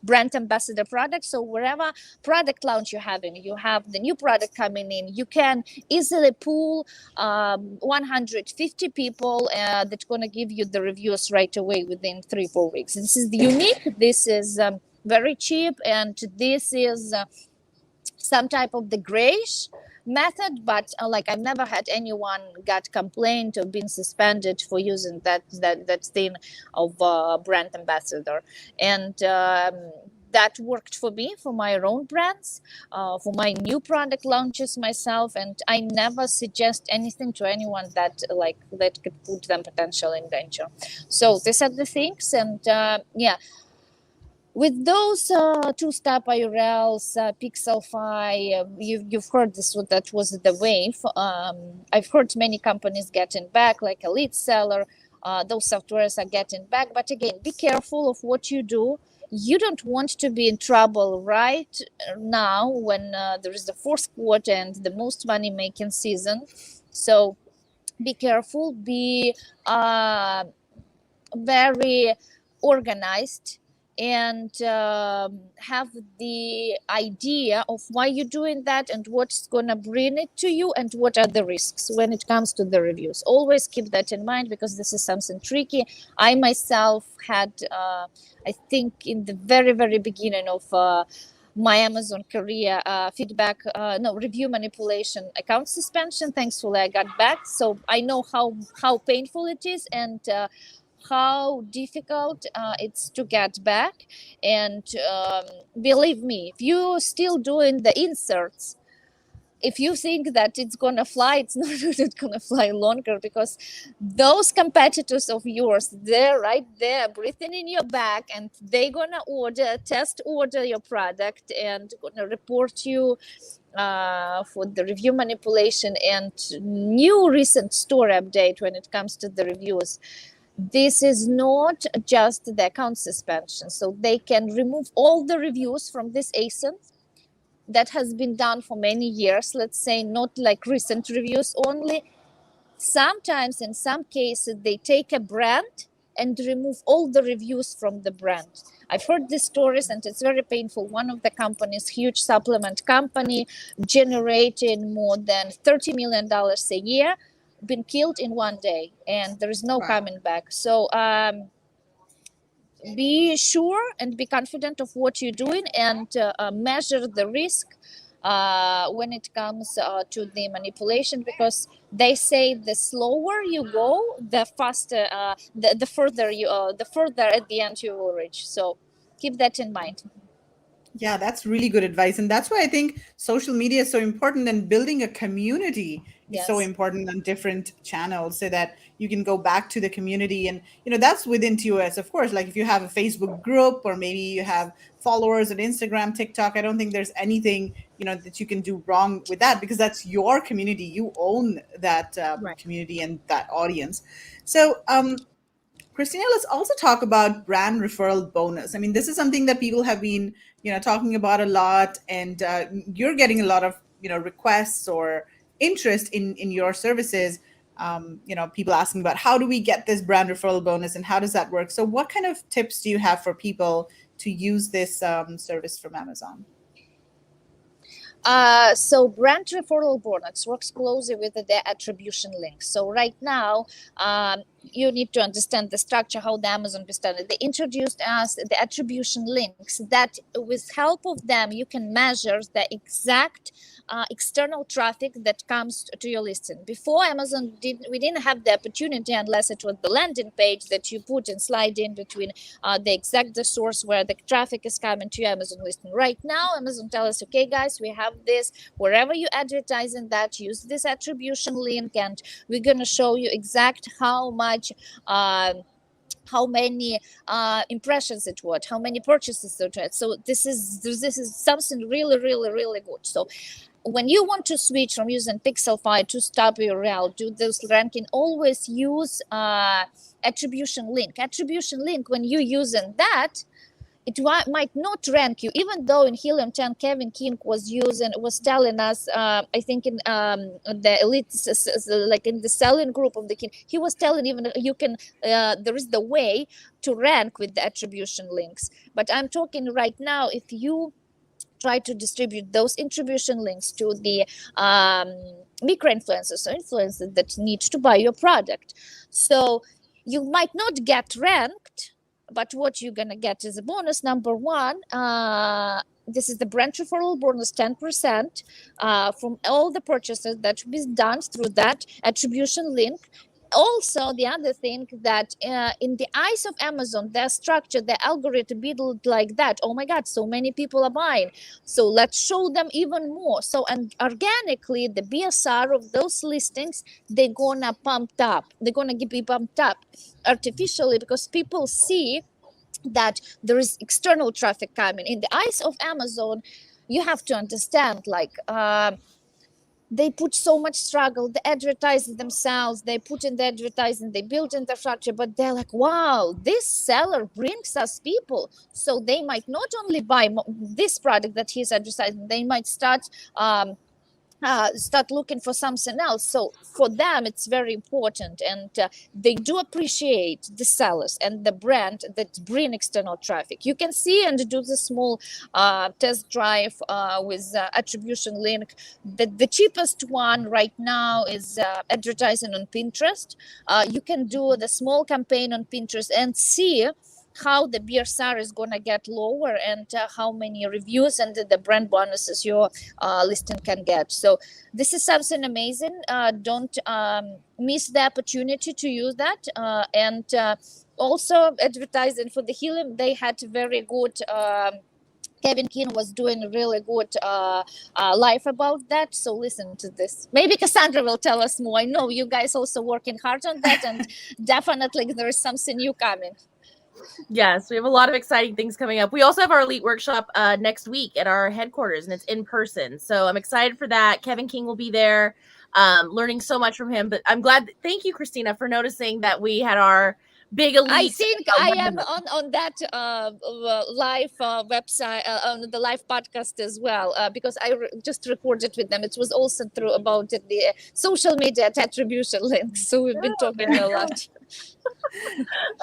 Speaker 2: brand ambassador product. So wherever product launch you're having, you have the new product coming in, you can easily pull 150 people that's going to give you the reviews right away within 3-4 weeks. This is unique, this is very cheap, and this is some type of the grace method, but like I've never had anyone got complained or been suspended for using that thing of brand ambassador. And that worked for me, for my own brands, for my new product launches myself, and I never suggest anything to anyone that could put them potentially in danger. So these are the things, and with those two-step URLs, Pixelfy, you've heard this, that was the wave. I've heard many companies getting back, like a lead seller. Those softwares are getting back, but again, be careful of what you do. You don't want to be in trouble right now when there is the fourth quarter and the most money-making season. So be careful, be very organized, and have the idea of why you're doing that and what's going to bring it to you and what are the risks when it comes to the reviews. Always keep that in mind, because this is something tricky. I myself had, I think in the very beginning of my Amazon career, review manipulation, account suspension. Thankfully, I got back. So I know how painful it is, and how difficult it's to get back. And believe me, if you're still doing the inserts, if you think that it's going to fly, it's not going to fly longer, because those competitors of yours, they're right there breathing in your back, and they're going to test order your product and going to report you for the review manipulation and new recent store update when it comes to the reviews. This is not just the account suspension. So they can remove all the reviews from this ASIN that has been done for many years, let's say, not like recent reviews only. Sometimes, in some cases, they take a brand and remove all the reviews from the brand. I've heard these stories, and it's very painful. One of the companies, huge supplement company, generating more than $30 million a year, been killed in one day, and there is no coming back. So be sure and be confident of what you're doing, and measure the risk when it comes to the manipulation, because they say the slower you go, the faster, the further you, the further at the end you will reach. So keep that in mind.
Speaker 1: Yeah, that's really good advice. And that's why I think social media is so important, and building a community is so
Speaker 2: Yes.
Speaker 1: important on different channels, so that you can go back to the community. And, that's within TOS, of course. Like if you have a Facebook group, or maybe you have followers on Instagram, TikTok, I don't think there's anything, that you can do wrong with that, because that's your community. You own that
Speaker 3: Right.
Speaker 1: community and that audience. So, Christina, let's also talk about brand referral bonus. I mean, this is something that people have been, talking about a lot, and you're getting a lot of, requests or interest in your services. People asking about, how do we get this brand referral bonus, and how does that work? So, what kind of tips do you have for people to use this service from Amazon?
Speaker 2: So brand referral bonus works closely with the attribution link. So right now, you need to understand the structure, how the Amazon business. They introduced us the attribution links that with help of them, you can measure the exact external traffic that comes to your listing. Before, we didn't have the opportunity, unless it was the landing page that you put and slide in between the exact source where the traffic is coming to your Amazon listing. Right now, Amazon tells us, okay, guys, we have this. Wherever you advertise in that, use this attribution link, and we're going to show you exact how much how many impressions it was, how many purchases it was. So this is something really, really, really good. So when you want to switch from using Pixelfy to Stop URL, do this ranking, always use attribution link. Attribution link, when you're using that, it might not rank you, even though in Helium 10, Kevin King was telling us, I think in the elite, like in the selling group of the King, he was telling even you can, there is the way to rank with the attribution links. But I'm talking right now, if you try to distribute those attribution links to the micro influencers or influencers that need to buy your product. So you might not get ranked, but what you're going to get is a bonus. Number one, this is the brand referral bonus, 10% from all the purchases that will be done through that attribution link. Also, the other thing that in the eyes of Amazon, their structure, their algorithm built like that. Oh my God, so many people are buying. So let's show them even more. So, and organically, the BSR of those listings, they're gonna pumped up. They're gonna be pumped up artificially, because people see that there is external traffic coming. In the eyes of Amazon, you have to understand, like, they put so much struggle, the advertisers themselves, they put in the advertising, they build infrastructure, but they're like, wow, this seller brings us people. So they might not only buy this product that he's advertising, they might start looking for something else. So for them, it's very important, and they do appreciate the sellers and the brand that bring external traffic. You can see and do the small test drive with attribution link. The cheapest one right now is advertising on Pinterest. You can do the small campaign on Pinterest and see how the BSR is going to get lower, and how many reviews and the brand bonuses your listing can get. So this is something amazing. Don't miss the opportunity to use that. And also advertising for the Helium, they had very good Kevin Keane was doing a really good live about that. So listen to this. Maybe Cassandra will tell us more. I know you guys also working hard on that, and definitely there is something new coming.
Speaker 3: Yes, we have a lot of exciting things coming up. We also have our Elite Workshop next week at our headquarters, and it's in person. So I'm excited for that. Kevin King will be there, learning so much from him. But I'm glad. Thank you, Christina, for noticing that we had our big Elite.
Speaker 2: I think I am on that live website, on the live podcast as well, because I just recorded with them. It was also through about the social media attribution links. So we've been talking a lot.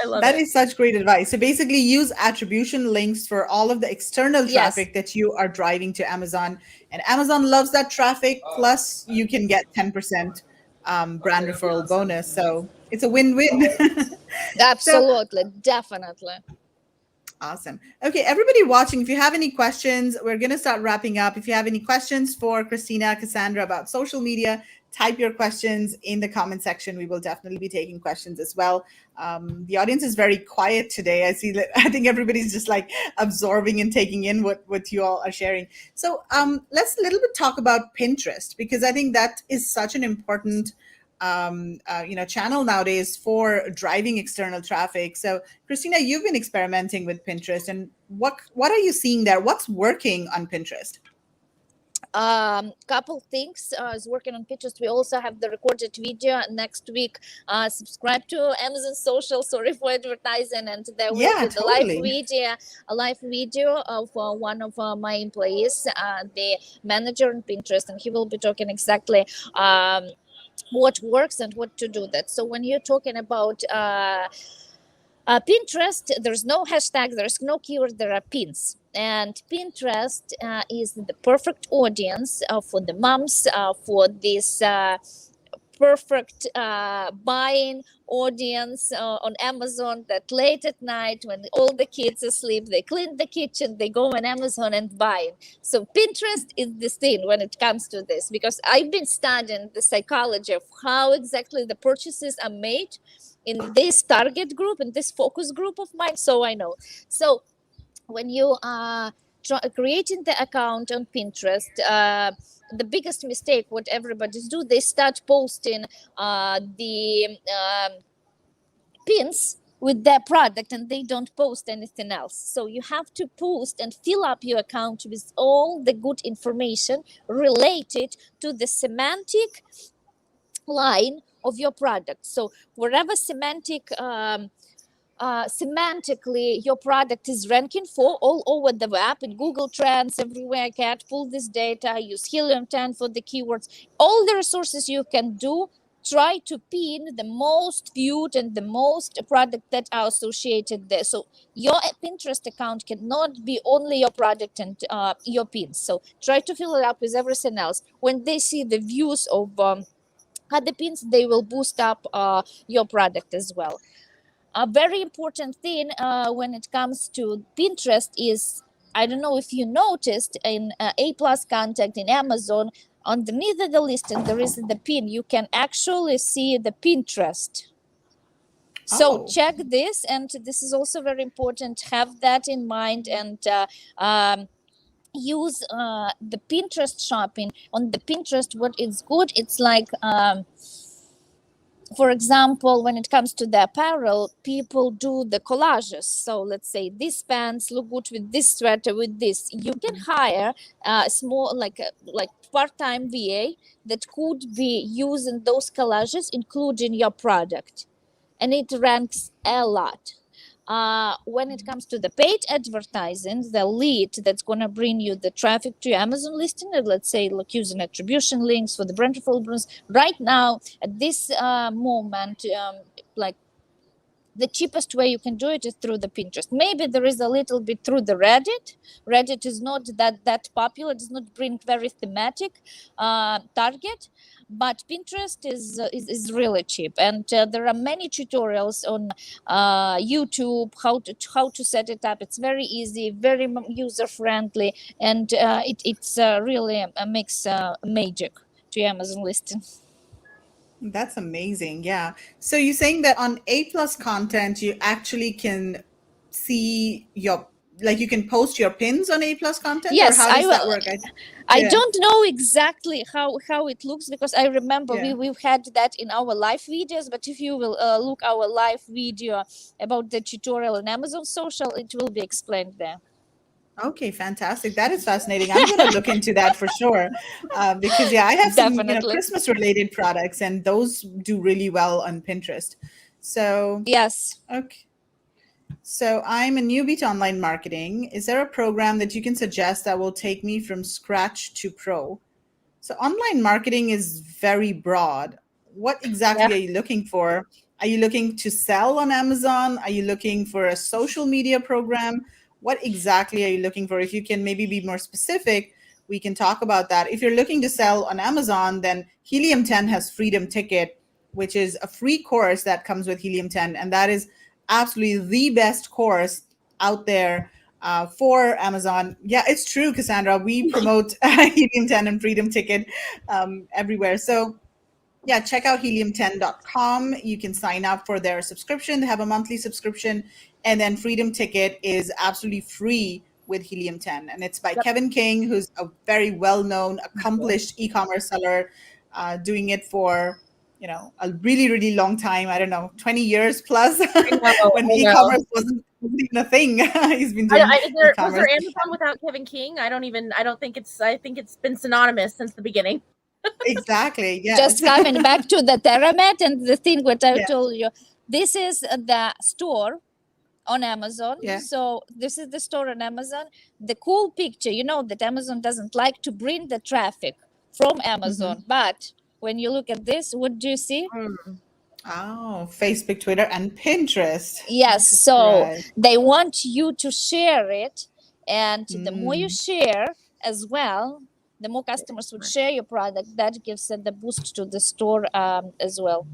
Speaker 3: I love
Speaker 1: that
Speaker 3: it.
Speaker 1: is such great advice. So basically use attribution links for all of the external traffic that you are driving to Amazon, and Amazon loves that traffic. Plus you can get 10% brand referral bonus. So it's a win-win.
Speaker 2: Absolutely. Definitely.
Speaker 1: Awesome. Okay, everybody watching, if you have any questions, we're going to start wrapping up. If you have any questions for Christina, Cassandra about social media, type your questions in the comment section. We will definitely be taking questions as well. The audience is very quiet today. I think everybody's just like absorbing and taking in what you all are sharing. So let's a little bit talk about Pinterest, because I think that is such an important channel nowadays for driving external traffic. So Christina, you've been experimenting with Pinterest, and what are you seeing there? What's working on Pinterest?
Speaker 2: Couple things is working on Pinterest. We also have the recorded video next week. Subscribe to Amazon Social. Sorry for advertising, and there will be the live video of one of my employees, the manager on Pinterest, and he will be talking exactly what works and what to do that. So when you're talking about Pinterest, there's no hashtag, there's no keyword, there are pins. And Pinterest is the perfect audience for the moms, for this perfect buying audience on Amazon, that late at night when all the kids are asleep, they clean the kitchen, they go on Amazon and buy. So Pinterest is this thing when it comes to this, because I've been studying the psychology of how exactly the purchases are made in this target group, in this focus group of mine. So I know. So when you are creating the account on Pinterest, the biggest mistake what everybody's do, they start posting the pins with their product, and they don't post anything else. So you have to post and fill up your account with all the good information related to the semantic line of your product. So wherever semantically your product is ranking for, all over the web, in Google Trends, everywhere, I can pull this data, use Helium 10 for the keywords, all the resources you can do, try to pin the most viewed and the most product that are associated there. So your Pinterest account cannot be only your product and your pins. So try to fill it up with everything else. When they see the views of other pins, they will boost up your product as well. A very important thing when it comes to Pinterest is, I don't know if you noticed, in A+ contact in Amazon, underneath the listing there is the pin. You can actually see the Pinterest. So check this, and this is also very important. Have that in mind, and use the Pinterest shopping on the Pinterest. What is good, it's like for example, when it comes to the apparel, people do the collages. So let's say this pants look good with this sweater, with this. You can hire a small, like part-time VA that could be using those collages, including your product, and it ranks a lot. When it comes to the paid advertising, the lead that's going to bring you the traffic to your Amazon listing, let's say like using attribution links for the brand referral bonus, right now at this moment, like the cheapest way you can do it is through the Pinterest. Maybe there is a little bit through the Reddit. Reddit is not that popular, does not bring very thematic target, but Pinterest is really cheap, and there are many tutorials on YouTube how to set it up. It's very easy, very user friendly, and it's really makes magic to Amazon listing.
Speaker 1: That's amazing. Yeah. So you're saying that on A+ content, you actually can see like you can post your pins on A+ content,
Speaker 2: Yes,
Speaker 1: or how does that work?
Speaker 2: I
Speaker 1: Yeah.
Speaker 2: don't know exactly how it looks, because I remember
Speaker 1: Yeah.
Speaker 2: we've had that in our live videos, but if you will look our live video about the tutorial on Amazon Social, it will be explained there.
Speaker 1: Okay, fantastic. That is fascinating. I'm going to look into that for sure, because yeah, I have some
Speaker 2: Definitely.
Speaker 1: Christmas related products, and those do really well on Pinterest. So
Speaker 2: Yes.
Speaker 1: okay. So I'm a newbie to online marketing. Is there a program that you can suggest that will take me from scratch to pro? So online marketing is very broad. What exactly
Speaker 2: Yeah.
Speaker 1: are you looking for? Are you looking to sell on Amazon? Are you looking for a social media program? What exactly are you looking for? If you can maybe be more specific, we can talk about that. If you're looking to sell on Amazon, then Helium 10 has Freedom Ticket, which is a free course that comes with Helium 10. And that is absolutely the best course out there for Amazon. Yeah, it's true, Cassandra. We promote Helium 10 and Freedom Ticket everywhere. So yeah, check out helium10.com. You can sign up for their subscription. They have a monthly subscription. And then Freedom Ticket is absolutely free with Helium 10. And it's by
Speaker 3: Yep.
Speaker 1: Kevin King, who's a very well-known, accomplished e-commerce seller, doing it for a really, really long time. I don't know, 20 years plus when
Speaker 3: I know.
Speaker 1: e-commerce wasn't even a thing. He's been doing
Speaker 3: Was
Speaker 1: e-commerce.
Speaker 3: there Amazon without Kevin King? I think it's been synonymous since the beginning.
Speaker 1: Exactly.
Speaker 2: Just
Speaker 1: Yes.
Speaker 2: coming back to the TheraMed and the thing what I
Speaker 1: Yeah.
Speaker 2: told you, this is the store on Amazon.
Speaker 1: Yeah.
Speaker 2: So this is the store on Amazon. The cool picture, that Amazon doesn't like to bring the traffic from Amazon, but when you look at this, what do you see?
Speaker 1: Oh, Facebook, Twitter, and Pinterest.
Speaker 2: Yes, so
Speaker 1: Right.
Speaker 2: they want you to share it, and the more you
Speaker 1: Mm,
Speaker 2: share as well, the more customers would share your product. That gives the boost to the store as well.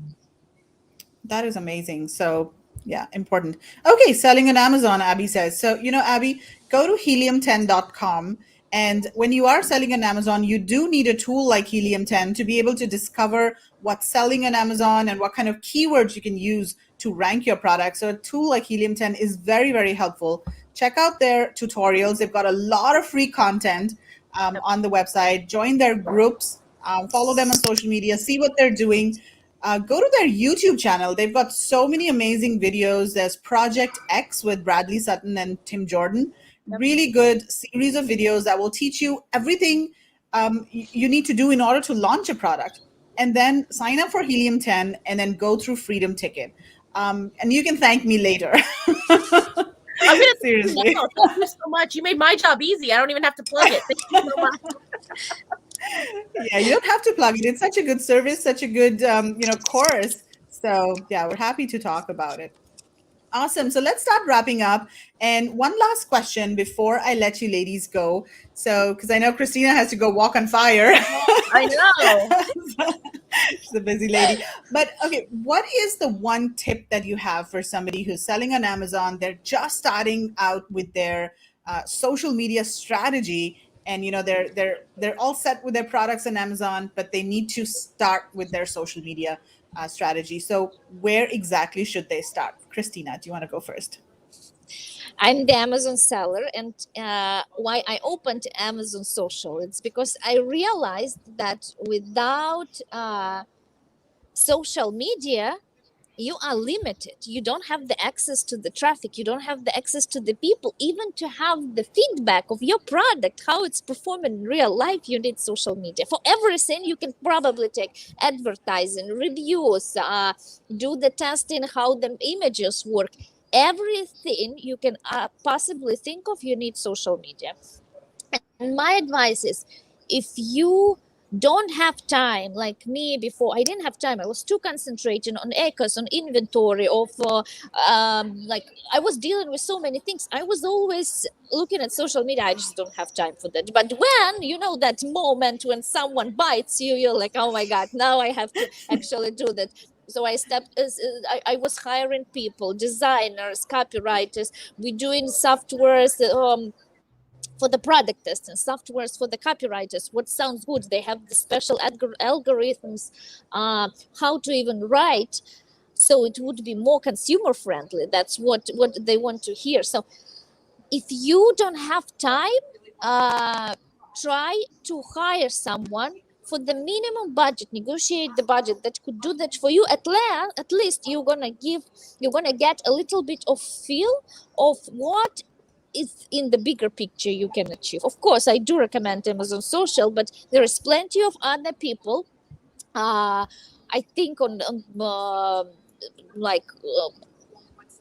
Speaker 1: that is amazing. So, yeah, important. Okay, selling on Amazon, Abby says. So, Abby, go to helium10.com. And when you are selling on Amazon, you do need a tool like Helium 10 to be able to discover what's selling on Amazon and what kind of keywords you can use to rank your product. So, a tool like Helium 10 is very, very helpful. Check out their tutorials. They've got a lot of free content on the website. Join their groups, follow them on social media, see what they're doing. Go to their YouTube channel. They've got so many amazing videos. There's Project X with Bradley Sutton and Tim Jordan. Really good series of videos that will teach you everything you need to do in order to launch a product. And then sign up for Helium 10 and then go through Freedom Ticket. And you can thank me later.
Speaker 3: I'm gonna
Speaker 1: Seriously.
Speaker 3: Thank you so much. You made my job easy. I don't even have to plug it. Thank you so much.
Speaker 1: Yeah, you don't have to plug it. It's such a good service, such a good course. So yeah, we're happy to talk about it. Awesome. So let's start wrapping up. And one last question before I let you ladies go. So, because I know Christina has to go walk on fire.
Speaker 3: I know.
Speaker 1: She's a busy lady. But okay, what is the one tip that you have for somebody who's selling on Amazon? They're just starting out with their social media strategy, and they're all set with their products on Amazon, but they need to start with their social media strategy. So where exactly should they start? Christina, do you want to go first?
Speaker 2: I'm the Amazon seller, and why I opened Amazon Social, it's because I realized that without social media, you are limited. You don't have the access to the traffic. You don't have the access to the people. Even to have the feedback of your product, how it's performing in real life, you need social media. For everything, you can probably take advertising, reviews, do the testing, how the images work. Everything you can possibly think of, you need social media. And my advice is, if you don't have time, like me before, I didn't have time. I was too concentrated on acres, on inventory of like I was dealing with so many things. I was always looking at social media. I just don't have time for that. But when that moment when someone bites you, you're like, oh my god, now I have to actually do that. So I was hiring people, designers, copywriters. We're doing softwares for the product testing, softwares for the copywriters, what sounds good. They have the special algorithms, how to even write so it would be more consumer friendly. That's what they want to hear. So if you don't have time, try to hire someone for the minimum budget, negotiate the budget that could do that for you. At least you're gonna get a little bit of feel of what is in the bigger picture you can achieve. Of course, I do recommend Amazon Social, but there is plenty of other people. I think on like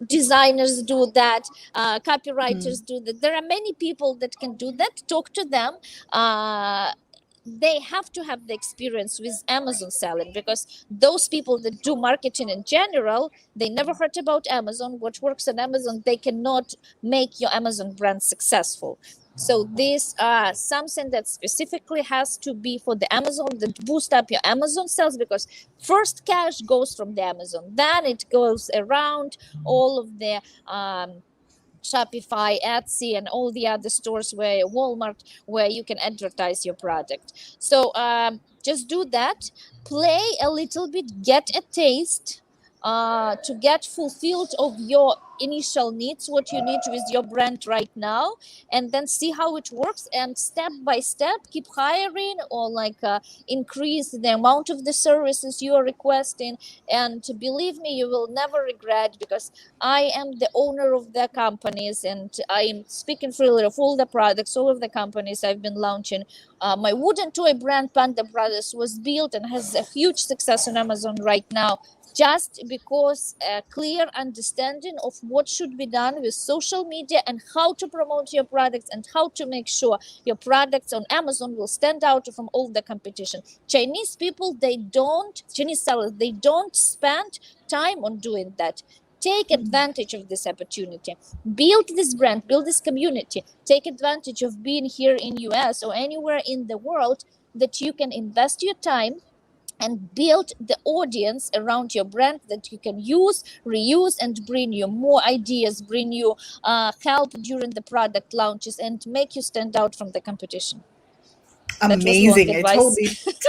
Speaker 2: designers do that, copywriters do that. There are many people that can do that. Talk to them. They have to have the experience with Amazon selling, because those people that do marketing in general, they never heard about Amazon. What works on Amazon, they cannot make your Amazon brand successful. So this something that specifically has to be for the Amazon, that boost up your Amazon sales, because first cash goes from the Amazon, then it goes around all of the Shopify, Etsy, and all the other stores, where Walmart, where you can advertise your product. So just do that, play a little bit, get a taste, to get fulfilled of your initial needs, what you need with your brand right now, and then see how it works, and step by step keep hiring, or like increase the amount of the services you are requesting. And believe me, you will never regret, because I am the owner of the companies, and I am speaking freely of all the products, all of the companies I've been launching. My wooden toy brand Panda Brothers was built and has a huge success on Amazon right now, just because a clear understanding of what should be done with social media, and how to promote your products, and how to make sure your products on Amazon will stand out from all the competition. Chinese sellers, they don't spend time on doing that. Take advantage of this opportunity. Build this brand, build this community. Take advantage of being here in US or anywhere in the world, that you can invest your time and build the audience around your brand, that you can use, reuse, and bring you more ideas, bring you help during the product launches, and make you stand out from the competition.
Speaker 1: Amazing. I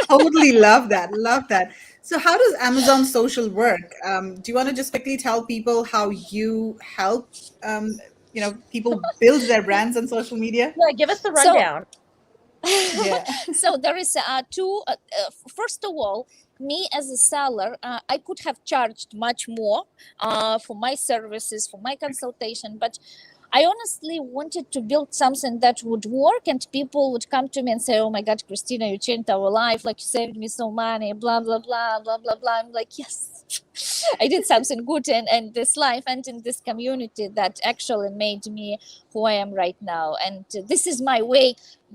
Speaker 1: totally love that. Love that. So how does Amazon Social work? Do you want to just quickly tell people how you help, people build their brands on social media?
Speaker 3: Yeah, give us the rundown.
Speaker 1: Yeah.
Speaker 2: So there is first of all, me as a seller, I could have charged much more for my services, for my consultation, but I honestly wanted to build something that would work, and people would come to me and say, "Oh my God, Christina, you changed our life, like you saved me so money, blah, blah, blah, blah, blah, blah." I'm like, yes, I did something good in this life and in this community that actually made me who I am right now. And this is my way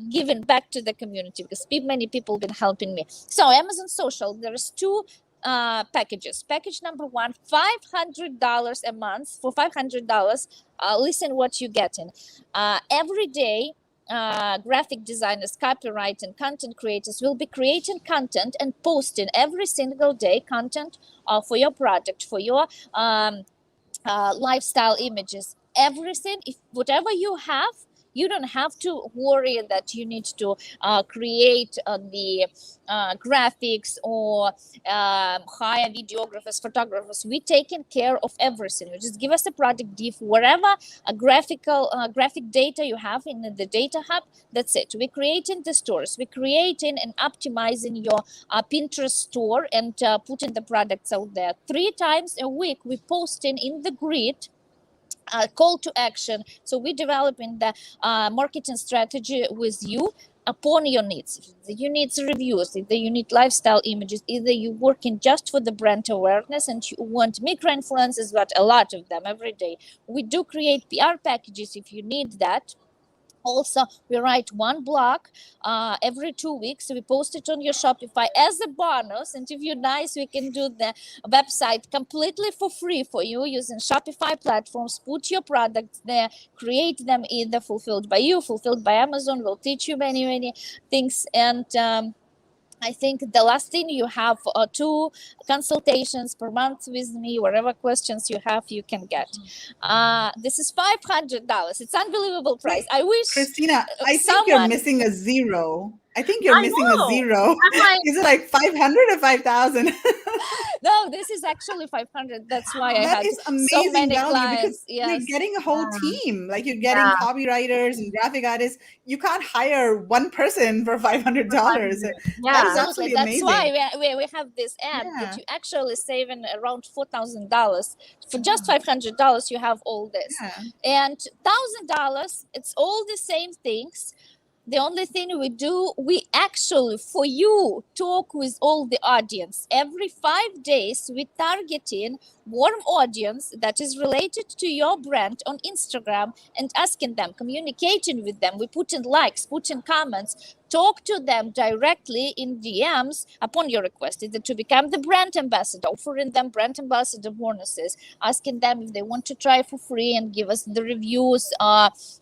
Speaker 2: giving back to the community, because many people have been helping me. So Amazon Social, there's two packages. Package number one, $500 a month. For $500, listen what you're getting. Every day, graphic designers, copywriters, content creators will be creating content and posting every single day content for your product, for your lifestyle images, everything. If whatever you have, you don't have to worry that you need to create the graphics or hire videographers, photographers. We're taking care of everything. You just give us a product diff, whatever graphic data you have in the data hub. That's it. We're creating the stores. We're creating and optimizing your Pinterest store, and putting the products out there. 3 times a week, we're posting in the grid call to action. So we're developing the marketing strategy with you upon your needs. If you need reviews, either you need lifestyle images, either you're working just for the brand awareness and you want micro influencers, but a lot of them every day. We do create PR packages if you need that. Also, we write one blog every 2 weeks. We post it on your Shopify as a bonus. And if you're nice, we can do the website completely for free for you using Shopify platforms. Put your products there, create them either fulfilled by you, fulfilled by Amazon. We'll teach you many, many things. And I think the last thing, you have 2 consultations per month with me. Whatever questions you have, you can get. This is $500. It's unbelievable price. I wish,
Speaker 1: Christina, I think you're missing a zero. I think you're missing a zero.
Speaker 3: I'm like,
Speaker 1: is it like 500 or 5,000?
Speaker 2: No, this is actually 500. That's why I
Speaker 1: That
Speaker 2: had
Speaker 1: is amazing
Speaker 2: so many
Speaker 1: value
Speaker 2: clients.
Speaker 1: because you're
Speaker 2: Yes.
Speaker 1: getting a whole team. Like you're getting copywriters and graphic artists. You can't hire one person for $500. That is
Speaker 2: Absolutely.
Speaker 1: absolutely
Speaker 2: That's
Speaker 1: amazing.
Speaker 2: why we have this app
Speaker 1: Yeah.
Speaker 2: that you actually save in around $4,000 for just $500. You have all this, and $1,000. It's all the same things. The only thing we do, we actually, for you, talk with all the audience. Every 5 days, we targeting warm audience that is related to your brand on Instagram and asking them, communicating with them. We put in likes, put in comments, talk to them directly in DMs upon your request, either to become the brand ambassador, offering them brand ambassador bonuses, asking them if they want to try for free and give us the reviews,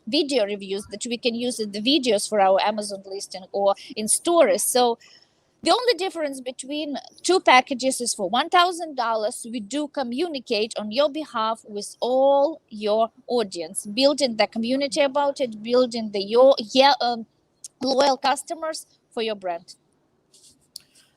Speaker 2: video reviews that we can use in the videos for our Amazon listing or in stories. So the only difference between two packages is for $1,000, we do communicate on your behalf with all your audience, building the community about it, building your loyal customers for your brand.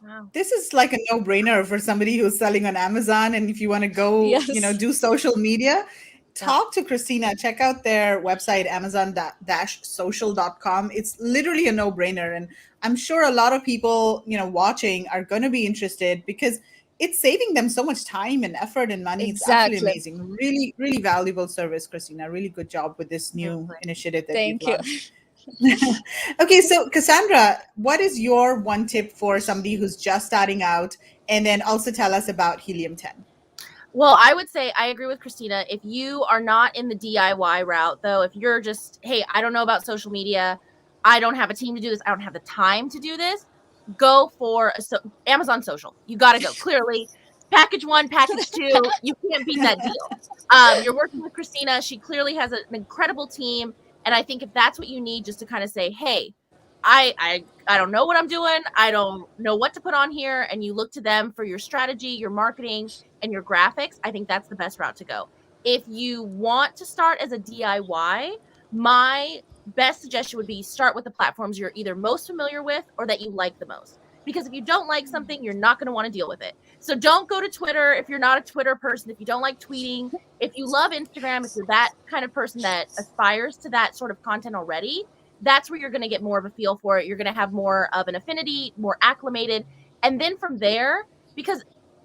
Speaker 3: Wow.
Speaker 1: This is like a no-brainer for somebody who's selling on Amazon. And if you want to go, do social media, talk to Christina. Check out their website, amazon-social.com. It's literally a no-brainer. And I'm sure a lot of people, watching are going to be interested because it's saving them so much time and effort and money. It's absolutely amazing. Really, really valuable service, Christina. Really good job with this new initiative that you've launched. Okay, so Cassandra, what is your one tip for somebody who's just starting out? And then also tell us about Helium 10.
Speaker 3: Well, I would say I agree with Christina. If you are not in the DIY route, though, if you're just, hey, I don't know about social media, I don't have a team to do this, I don't have the time to do this, go for Amazon Social. You got to go. Clearly, package 1, package 2, you can't beat that deal. You're working with Christina. She clearly has an incredible team. And I think if that's what you need, just to kind of say, hey, I don't know what I'm doing. I don't know what to put on here. And you look to them for your strategy, your marketing, and your graphics. I think that's the best route to go. If you want to start as a DIY, my best suggestion would be start with the platforms you're either most familiar with or that you like the most. Because if you don't like something, you're not going to want to deal with it. So don't go to Twitter if you're not a Twitter person, if you don't like tweeting. If you love Instagram, if you're that kind of person that aspires to that sort of content already, that's where you're going to get more of a feel for it. You're going to have more of an affinity, more acclimated. And then from there, because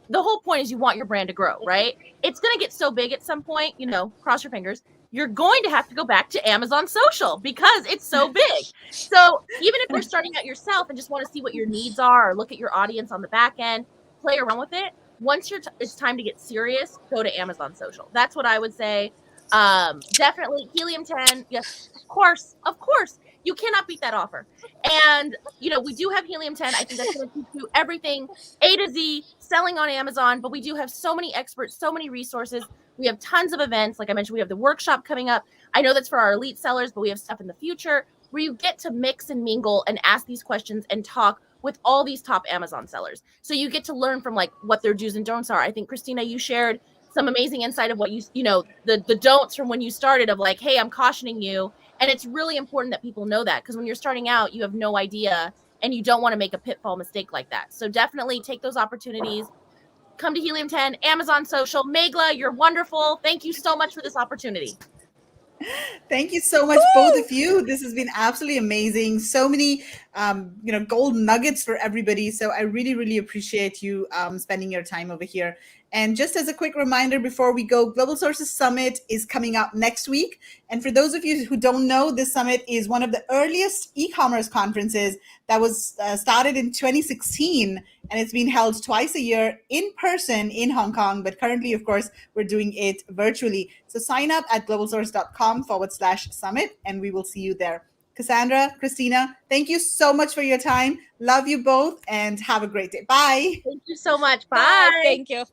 Speaker 3: the whole point is you want your brand to grow, right? It's going to get so big at some point, cross your fingers. You're going to have to go back to Amazon Social because it's so big. So even if you're starting out yourself and just want to see what your needs are or look at your audience on the back end, play around with it. Once it's time to get serious, go to Amazon Social. That's what I would say. Definitely Helium 10. Yes, of course. You cannot beat that offer. And, we do have Helium 10. I think that's going to teach you everything A to Z, selling on Amazon. But we do have so many experts, so many resources. We have tons of events. Like I mentioned, we have the workshop coming up. I know that's for our elite sellers, but we have stuff in the future where you get to mix and mingle and ask these questions and talk with all these top Amazon sellers. So you get to learn from what their do's and don'ts are. I think, Christina, you shared some amazing insight of what the don'ts from when you started of hey, I'm cautioning you. And it's really important that people know that because when you're starting out, you have no idea and you don't want to make a pitfall mistake like that. So definitely take those opportunities. Come to Helium 10, Amazon Social. Megla, you're wonderful. Thank you so much for this opportunity.
Speaker 1: Thank you so much, both of you. This has been absolutely amazing. So many, gold nuggets for everybody. So I really, really appreciate you spending your time over here. And just as a quick reminder before we go, Global Sources Summit is coming up next week. And for those of you who don't know, this summit is one of the earliest e-commerce conferences that was started in 2016. And it's been held twice a year in person in Hong Kong. But currently, of course, we're doing it virtually. So sign up at globalsource.com/summit, and we will see you there. Cassandra, Christina, thank you so much for your time. Love you both and have a great day. Bye.
Speaker 3: Thank you so much. Bye.
Speaker 2: Thank you.